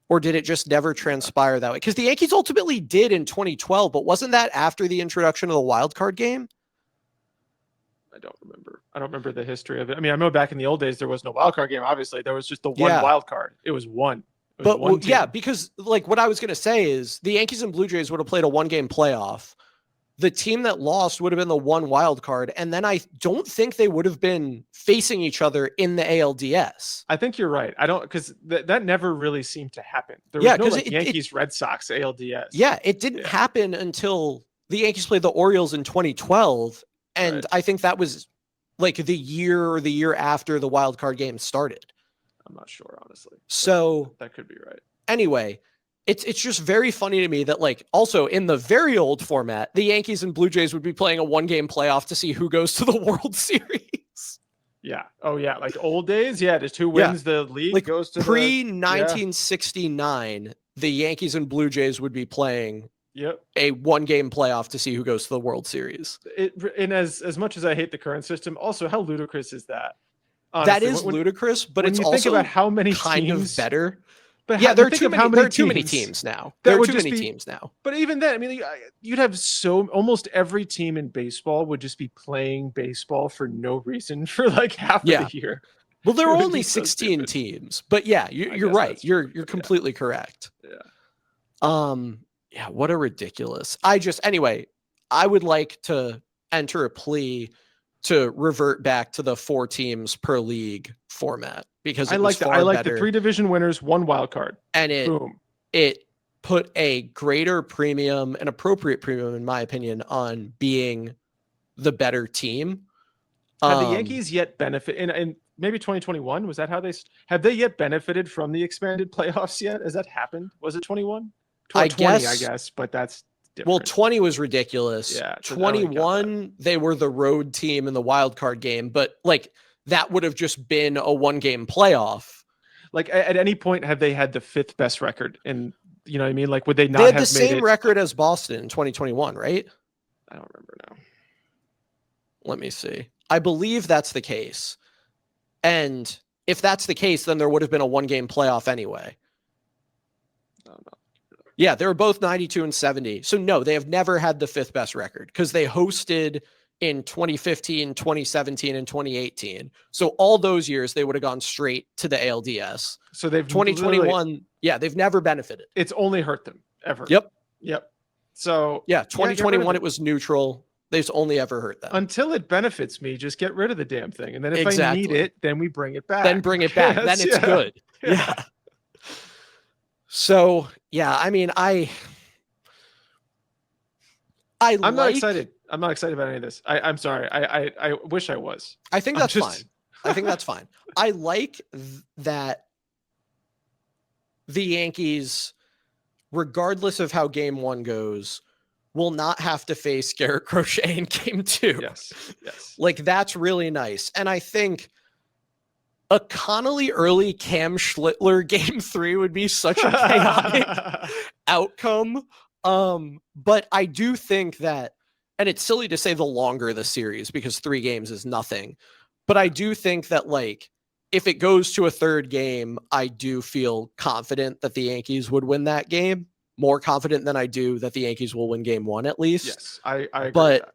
Or did it just never transpire that way? Because the Yankees ultimately did in 2012, but wasn't that after the introduction of the wild card game? I don't remember the history of it. I mean, I know back in the old days there was no wild card game. Obviously, there was just the one wild card. It was one. Because like what I was going to say is the Yankees and Blue Jays would have played a 1-game playoff. The team that lost would have been the 1 wild card, and then I don't think they would have been facing each other in the ALDS. I think you're right. I don't because that never really seemed to happen. There was no like Yankees Red Sox ALDS. Yeah, it didn't happen until the Yankees played the Orioles in 2012, and I think that was like the year or the year after the wild card game started. I'm not sure, honestly. So that could be right. Anyway, it's just very funny to me that like also in the very old format, the Yankees and Blue Jays would be playing a 1-game playoff to see who goes to the World Series. Yeah. Oh yeah. Like old days. Yeah. Just who wins the league like goes to pre-1969. The Yankees and Blue Jays would be playing a 1-game playoff to see who goes to the World Series. And as much as I hate the current system, also how ludicrous is that? Honestly, that is ludicrous, but it's also think about how many kind teams, of better. But yeah, there are too many teams now. There are too many teams now. But even then, I mean, you'd have almost every team in baseball would just be playing baseball for no reason for like half of the year. Well, there are only 16 teams, but yeah, you're right. You're completely correct. Yeah, what a ridiculous. Anyway, I would like to enter a plea to revert back to the 4 teams per league format because I like the 3 division winners, 1 wild card, and it put a greater premium, an appropriate premium, in my opinion, on being the better team. Have the Yankees yet benefit in maybe 2021? Was that how have they yet benefited from the expanded playoffs yet? Has that happened? Was it 21? 20, I guess, but that's different. Well, 20 was ridiculous. Yeah, 21, they were the road team in the wild card game, but like that would have just been a 1-game playoff. Like at any point, have they had the 5th best record? And you know what I mean? Like, would they not they had have the same record as Boston in 2021, right? I don't remember now. Let me see. I believe that's the case. And if that's the case, then there would have been a 1-game playoff anyway. I don't know. Yeah, they were both 92 and 70. So no, they have never had the 5th best record because they hosted in 2015, 2017, and 2018. So all those years they would have gone straight to the ALDS. So they've 2021, they've never benefited. It's only hurt them ever. Yep. So 2021 it was neutral. They've only ever hurt them. Until it benefits me, just get rid of the damn thing. And then if I need it, then we bring it back. Then bring it back. Then it's good. Yeah. So, yeah, I mean, I'm not excited. I'm not excited about any of this. I'm sorry. I wish I was. I think that's fine. I think that's fine. I like that the Yankees, regardless of how game 1 goes, will not have to face Garrett Crochet in game 2. Yes. Like, that's really nice. And I think a Connolly early Cam Schlittler game 3 would be such a chaotic outcome. But I do think that, and it's silly to say the longer the series because 3 games is nothing, but I do think that like, if it goes to a 3rd game, I do feel confident that the Yankees would win that game. More confident than I do that the Yankees will win game 1 at least. Yes, I agree but with that.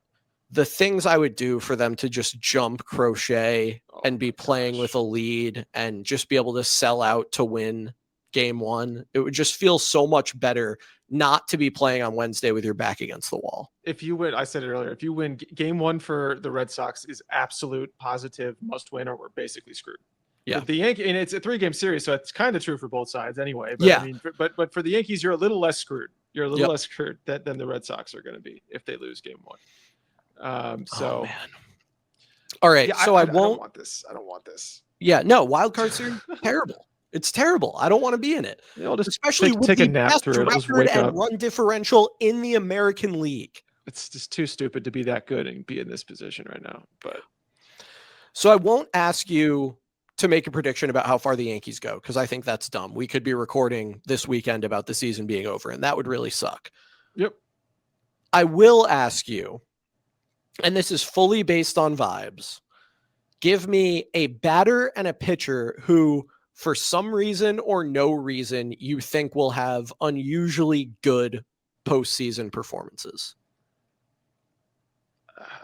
The things I would do for them to just jump Crochet and be playing with a lead and just be able to sell out to win game 1, it would just feel so much better not to be playing on Wednesday with your back against the wall. If you win, I said it earlier, if you win game 1 for the Red Sox is absolute positive must win, or we're basically screwed. Yeah. The Yankees, and it's a 3-game series, so it's kind of true for both sides anyway. But Yeah. I mean, but for the Yankees, you're a little less screwed. You're a little less screwed than the Red Sox are going to be if they lose game 1. Oh, man. All right. Yeah, so I won't. I don't want this. I don't want this. Yeah. No, wild card series, terrible. It's terrible. I don't want to be in it. Especially with take the a nap best through it. record and run differential in the American League. It's just too stupid to be that good and be in this position right now. But so I won't ask you to make a prediction about how far the Yankees go, because I think that's dumb. We could be recording this weekend about the season being over, and that would really suck. Yep. I will ask you, and this is fully based on vibes, give me a batter and a pitcher who, for some reason or no reason, you think will have unusually good postseason performances.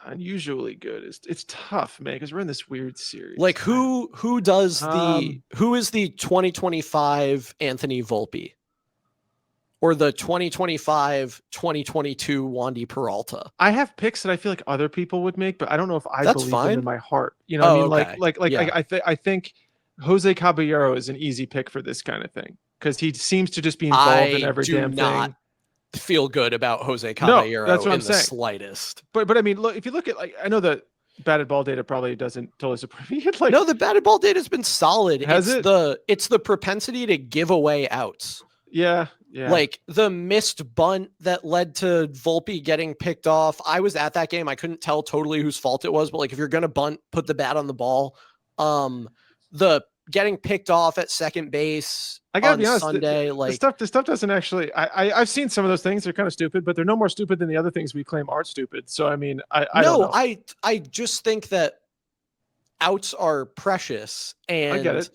Unusually good. It's tough, man, because we're in this weird series. Like who is the 2025 Anthony Volpe? Or the 2025, 2022 Wandy Peralta? I have picks that I feel like other people would make, but I don't know if I believe them in my heart. You know what I mean? Okay. I think Jose Caballero is an easy pick for this kind of thing because he seems to just be involved in every damn thing. Feel good about Jose Caballero that's what I'm saying. Slightest. But I mean, look, if you look at, like, I know the batted ball data probably doesn't totally support me. No, the batted ball data has been solid. It's the propensity to give away outs. Yeah. Like the missed bunt that led to Volpe getting picked off. I was at that game. I couldn't tell totally whose fault it was, but like if you're gonna bunt, put the bat on the ball. The getting picked off at second base. I gotta be honest, Sunday, the stuff doesn't actually. I've seen some of those things. They're kind of stupid, but they're no more stupid than the other things we claim aren't stupid. So I mean, I don't know. I just think that outs are precious, and I get it.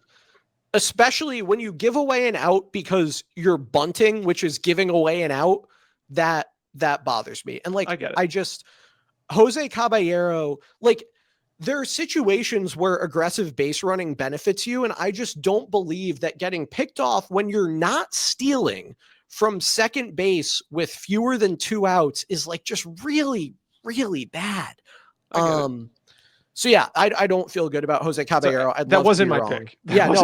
Especially when you give away an out because you're bunting, which is giving away an out. That bothers me. And like I get it. Jose Caballero, like, there are situations where aggressive base running benefits you, and I just don't believe that getting picked off when you're not stealing from second base with fewer than 2 outs is like just really, really bad. So yeah, I don't feel good about Jose Caballero. That wasn't my pick. Yeah, no,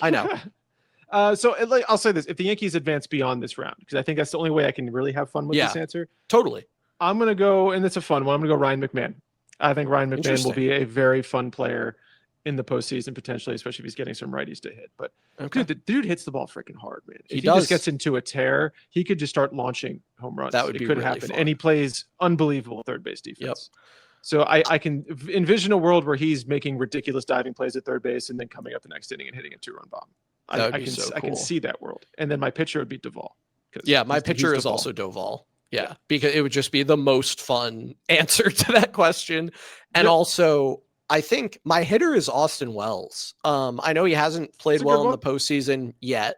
I know. So I'll say this: if the Yankees advance beyond this round, because I think that's the only way I can really have fun with this answer. Totally. I'm gonna go, and it's a fun one. I'm gonna go Ryan McMahon. I think Ryan McMahon will be a very fun player in the postseason, potentially, especially if he's getting some righties to hit. But dude, the dude hits the ball freaking hard, man. If he just gets into a tear, he could just start launching home runs. That would be really happen. Fun. And he plays unbelievable third base defense. Yep. So I can envision a world where he's making ridiculous diving plays at third base and then coming up the next inning and hitting a 2-run bomb. I can see that world. And then my pitcher would be Duvall. Yeah, my pitcher is also Duvall. Yeah, because it would just be the most fun answer to that question. And also, I think my hitter is Austin Wells. I know he hasn't played well in the postseason yet,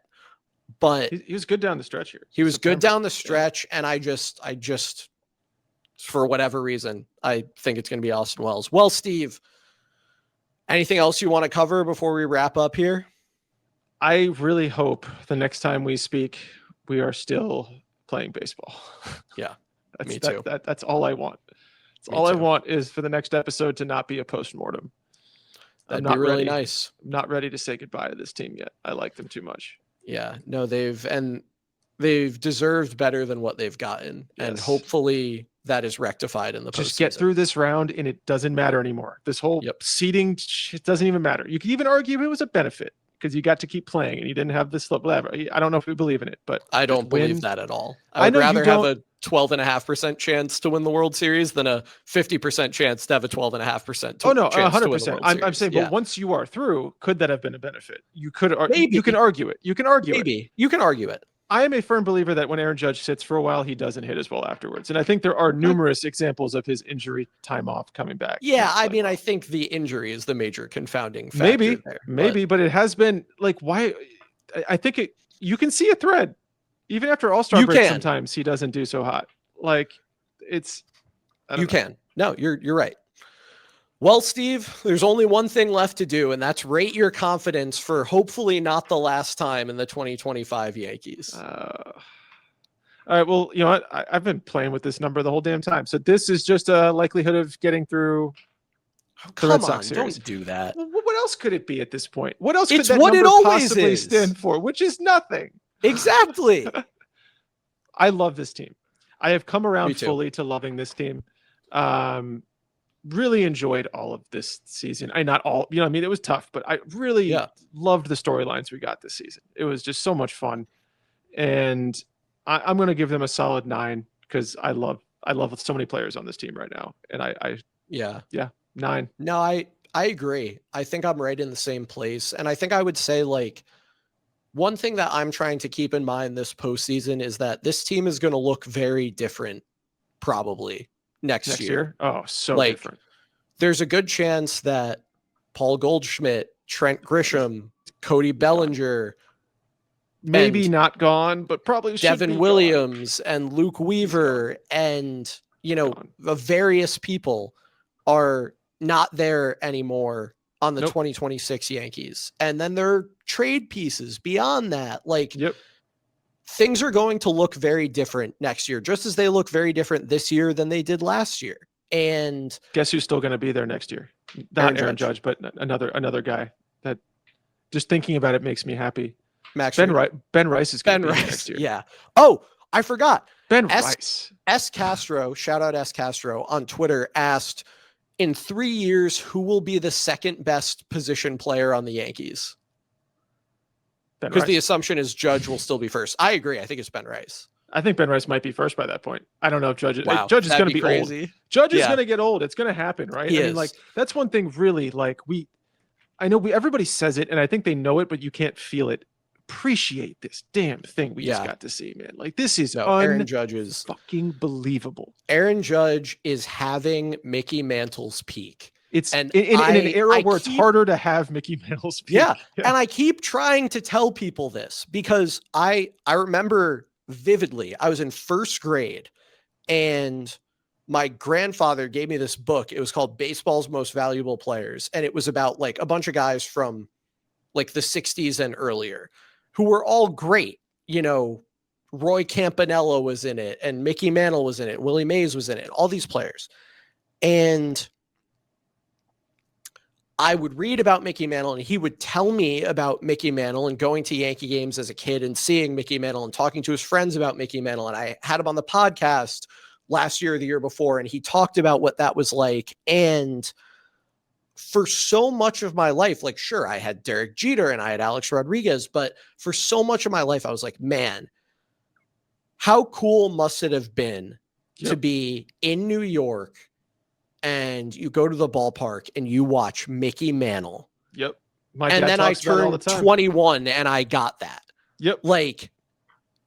but he was good down the stretch here. He was good down the stretch, and I just, for whatever reason, I think it's going to be Austin Wells. Well, Steve, anything else you want to cover before we wrap up here? I really hope the next time we speak, we are still playing baseball. Yeah, me too. That's all I want. I want is for the next episode to not be a postmortem. That'd be really nice. I'm not ready to say goodbye to this team yet. I like them too much. Yeah, no, they've deserved better than what they've gotten, and hopefully that is rectified in the postseason. Just get through this round, and it doesn't matter anymore. This whole seeding shit doesn't even matter. You could even argue it was a benefit because you got to keep playing and you didn't have this whatever. I don't know if we believe in it, but I don't believe that at all. I would rather have a 12.5% chance to win the World Series than a 50% chance to have a 12.5% Oh no, 100%. I'm saying, but once you are through, could that have been a benefit? You could. Maybe. You can argue it. You can argue it. You can argue it. I am a firm believer that when Aaron Judge sits for a while, he doesn't hit as well afterwards. And I think there are numerous examples of his injury time off coming back. Yeah, I mean, I think the injury is the major confounding factor. Maybe, but it has been like, why? I think you can see a thread. Even after All-Star break, sometimes he doesn't do so hot. Like, you can. No, you're right. Well, Steve, there's only one thing left to do, and that's rate your confidence for hopefully not the last time in the 2025 Yankees. All right. Well, you know what? I've been playing with this number the whole damn time. So this is just a likelihood of getting through Oh, the Red come Sox on, series. don't do that. Well, what else could it be at this point? What else could It's that what it number always possibly is. stand for? Which is nothing. Exactly. I love this team. I have come Me around too. fully to loving this team. Really enjoyed all of this season. Not all, you know, I mean, it was tough, but I really Yeah. loved the storylines we got this season. It was just so much fun. And I'm going to give them a solid 9 because I love so many players on this team right now. And Yeah. yeah, 9. No, I agree. I think I'm right in the same place. And I think I would say, like, one thing that I'm trying to keep in mind this postseason is that this team is going to look very different probably next year. Oh, so Like, different. there's a good chance that Paul Goldschmidt, Trent Grisham, Cody Bellinger, Maybe and not gone, but probably should Devin be Williams and Luke Weaver and, you know, the various people are not there anymore on the 2026 Yankees. And then there are trade pieces beyond that. Like, things are going to look very different next year, just as they look very different this year than they did last year. And guess who's still going to be there next year? Not Aaron Judge, but another guy that just thinking about it makes me happy. Max Ben Rice is going to be there next year. Yeah. Oh, I forgot. Rice. S. Castro, shout out S. Castro on Twitter, asked, in 3 years, who will be the second best position player on the Yankees? Because the assumption is Judge will still be first. I agree. I think it's Ben Rice. I think Ben Rice might be first by that point. I don't know if Judge. Wow, Judge is going to be crazy. Old. Judge is going to get old. It's going to happen, right? He I is. mean, like, that's one thing. Really, like, I know everybody says it, and I think they know it, but you can't feel it. Appreciate this damn thing we just got to see, man. Like, this is Aaron Judge is fucking believable. Aaron Judge is having Mickey Mantle's peak. It's in an era where it's harder to have Mickey Mantle's peak. Yeah. And I keep trying to tell people this because I remember vividly, I was in first grade and my grandfather gave me this book. It was called Baseball's Most Valuable Players. And it was about, like, a bunch of guys from, like, the 60s and earlier who were all great. You know, Roy Campanella was in it and Mickey Mantle was in it. Willie Mays was in it. All these players. And I would read about Mickey Mantle and he would tell me about Mickey Mantle and going to Yankee games as a kid and seeing Mickey Mantle and talking to his friends about Mickey Mantle. And I had him on the podcast last year or the year before, and he talked about what that was like. And for so much of my life, like, sure, I had Derek Jeter and I had Alex Rodriguez, but for so much of my life, I was like, man, how cool must it have been to be in New York and you go to the ballpark and you watch Mickey Mantle. Yep. And then I turned 21 and I got that. Yep. Like,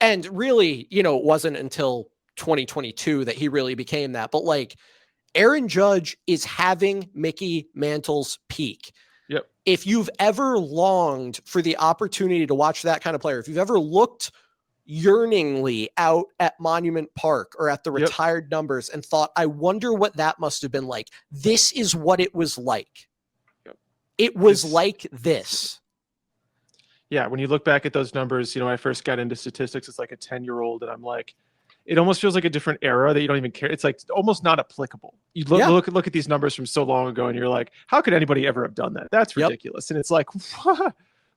and really, you know, it wasn't until 2022 that he really became that. But, like, Aaron Judge is having Mickey Mantle's peak. Yep. If you've ever longed for the opportunity to watch that kind of player, if you've ever looked yearningly out at Monument Park or at the retired numbers and thought, I wonder what that must have been like. This is what it was like. It was like this. Yeah. When you look back at those numbers, you know, when I first got into statistics, it's like a 10-year-old and I'm like, it almost feels like a different era that you don't even care. It's like almost not applicable. You look at these numbers from so long ago and you're like, how could anybody ever have done that? That's ridiculous. And it's like,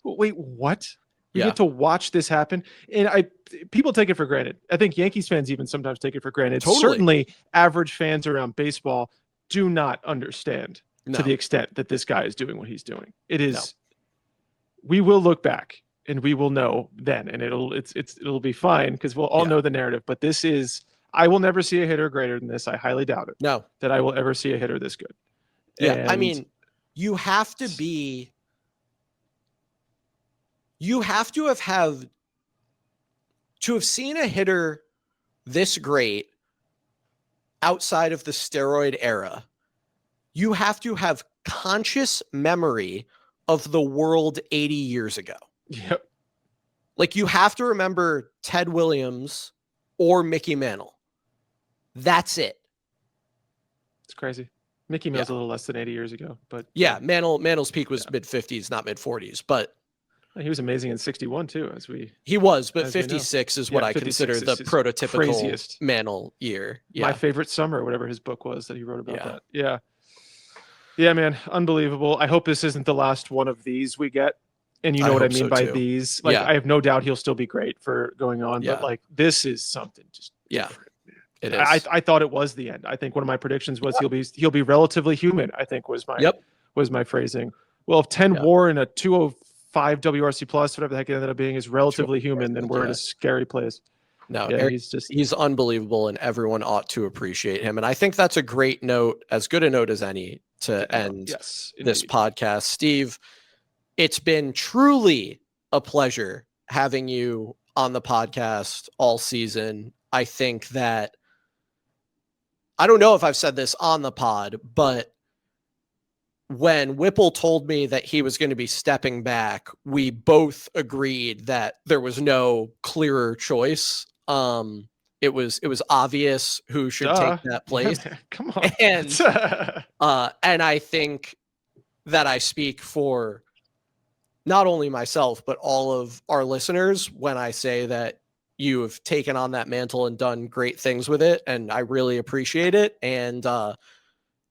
wait, what? You get to watch this happen. And people take it for granted. I think Yankees fans even sometimes take it for granted. Totally. Certainly average fans around baseball do not understand to the extent that this guy is doing what he's doing. It is, we will look back and we will know then, and it'll be fine because we'll all know the narrative. But this is, I will never see a hitter greater than this. I highly doubt it. No, that I will ever see a hitter this good. Yeah. And I mean, you have to have seen a hitter this great outside of the steroid era. You have to have conscious memory of the world 80 years ago. Yep. Like, you have to remember Ted Williams or Mickey Mantle. That's it. It's crazy. Mickey Mantle's a little less than 80 years ago, but Mantle's peak was mid 50s, not mid 40s, but He was amazing in 61 too, he was, but as we know. 56 is what I 56 consider the is prototypical craziest. Mantle year. Yeah. My favorite summer, whatever his book was that he wrote about Yeah. that. Yeah. Yeah, man, unbelievable. I hope this isn't the last one of these we get. And you know what I hope mean so, by too. these. Like, Yeah. I have no doubt he'll still be great for going on, Yeah. but like this is something just different. It is. I thought it was the end. I think one of my predictions was he'll be relatively human, I think was my phrasing. Well, if 10 WAR and a 205 WRC plus, whatever the heck it ended up being, is relatively human, then we're in a scary place. No, Yeah, he's unbelievable, and everyone ought to appreciate him. And I think that's a great note, as good a note as any, to end this podcast. Steve, it's been truly a pleasure having you on the podcast all season. I think that, I don't know if I've said this on the pod, but when Whipple told me that he was going to be stepping back, we both agreed that there was no clearer choice. It was obvious who should take that place. Yeah, come on. And I think that I speak for not only myself, but all of our listeners when I say that you have taken on that mantle and done great things with it. And I really appreciate it. And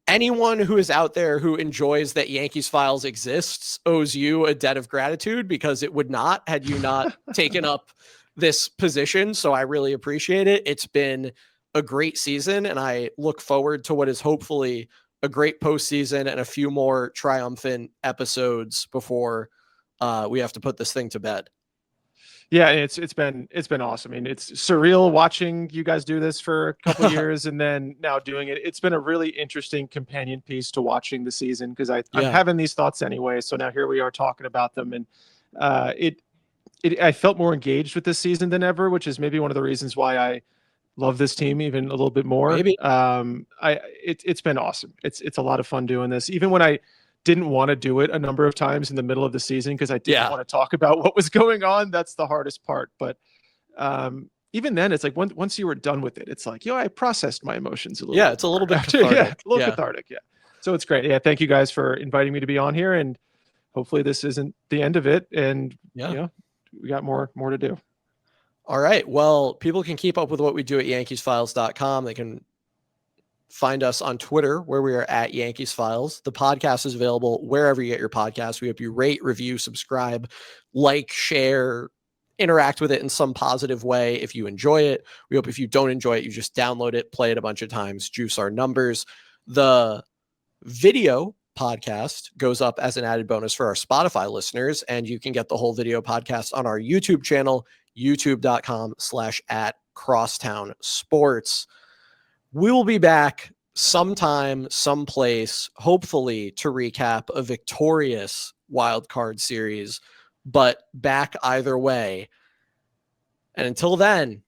anyone who is out there who enjoys that Yankees Files exists owes you a debt of gratitude, because it would not had you not taken up this position. So I really appreciate it. It's been a great season, and I look forward to what is hopefully a great postseason and a few more triumphant episodes before we have to put this thing to bed. Yeah, it's been awesome. I mean, it's surreal watching you guys do this for a couple of years and then now doing it. It's been a really interesting companion piece to watching the season, because I'm having these thoughts anyway. So now here we are talking about them, and I felt more engaged with this season than ever, which is maybe one of the reasons why I love this team even a little bit more. Maybe. It's been awesome. It's a lot of fun doing this, even when I didn't want to do it a number of times in the middle of the season because I didn't want to talk about what was going on. That's the hardest part. But even then, it's like once you were done with it, it's like, I processed my emotions a little bit. Yeah, it's a little bit cathartic. Cathartic. Yeah. So it's great. Yeah. Thank you guys for inviting me to be on here, and hopefully this isn't the end of it. And we got more to do. All right. Well, people can keep up with what we do at YankeesFiles.com. They can find us on Twitter, where we are at Yankees Files. The podcast is available wherever you get your podcasts. We hope you rate, review, subscribe, like, share, interact with it in some positive way if you enjoy it. We hope if you don't enjoy it, you just download it, play it a bunch of times, juice our numbers. The video podcast goes up as an added bonus for our Spotify listeners, and you can get the whole video podcast on our YouTube channel, youtube.com/@crosstownsports. We will be back sometime, someplace, hopefully to recap a victorious wild card series, but back either way. And until then,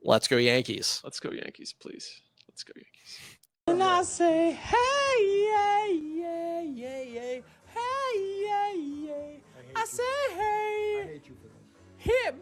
let's go Yankees. Let's go Yankees, please. Let's go Yankees. And I say, hey, yeah, yeah, yeah, yeah, hey, yeah, yeah. I say, hey, I hate you for this. hit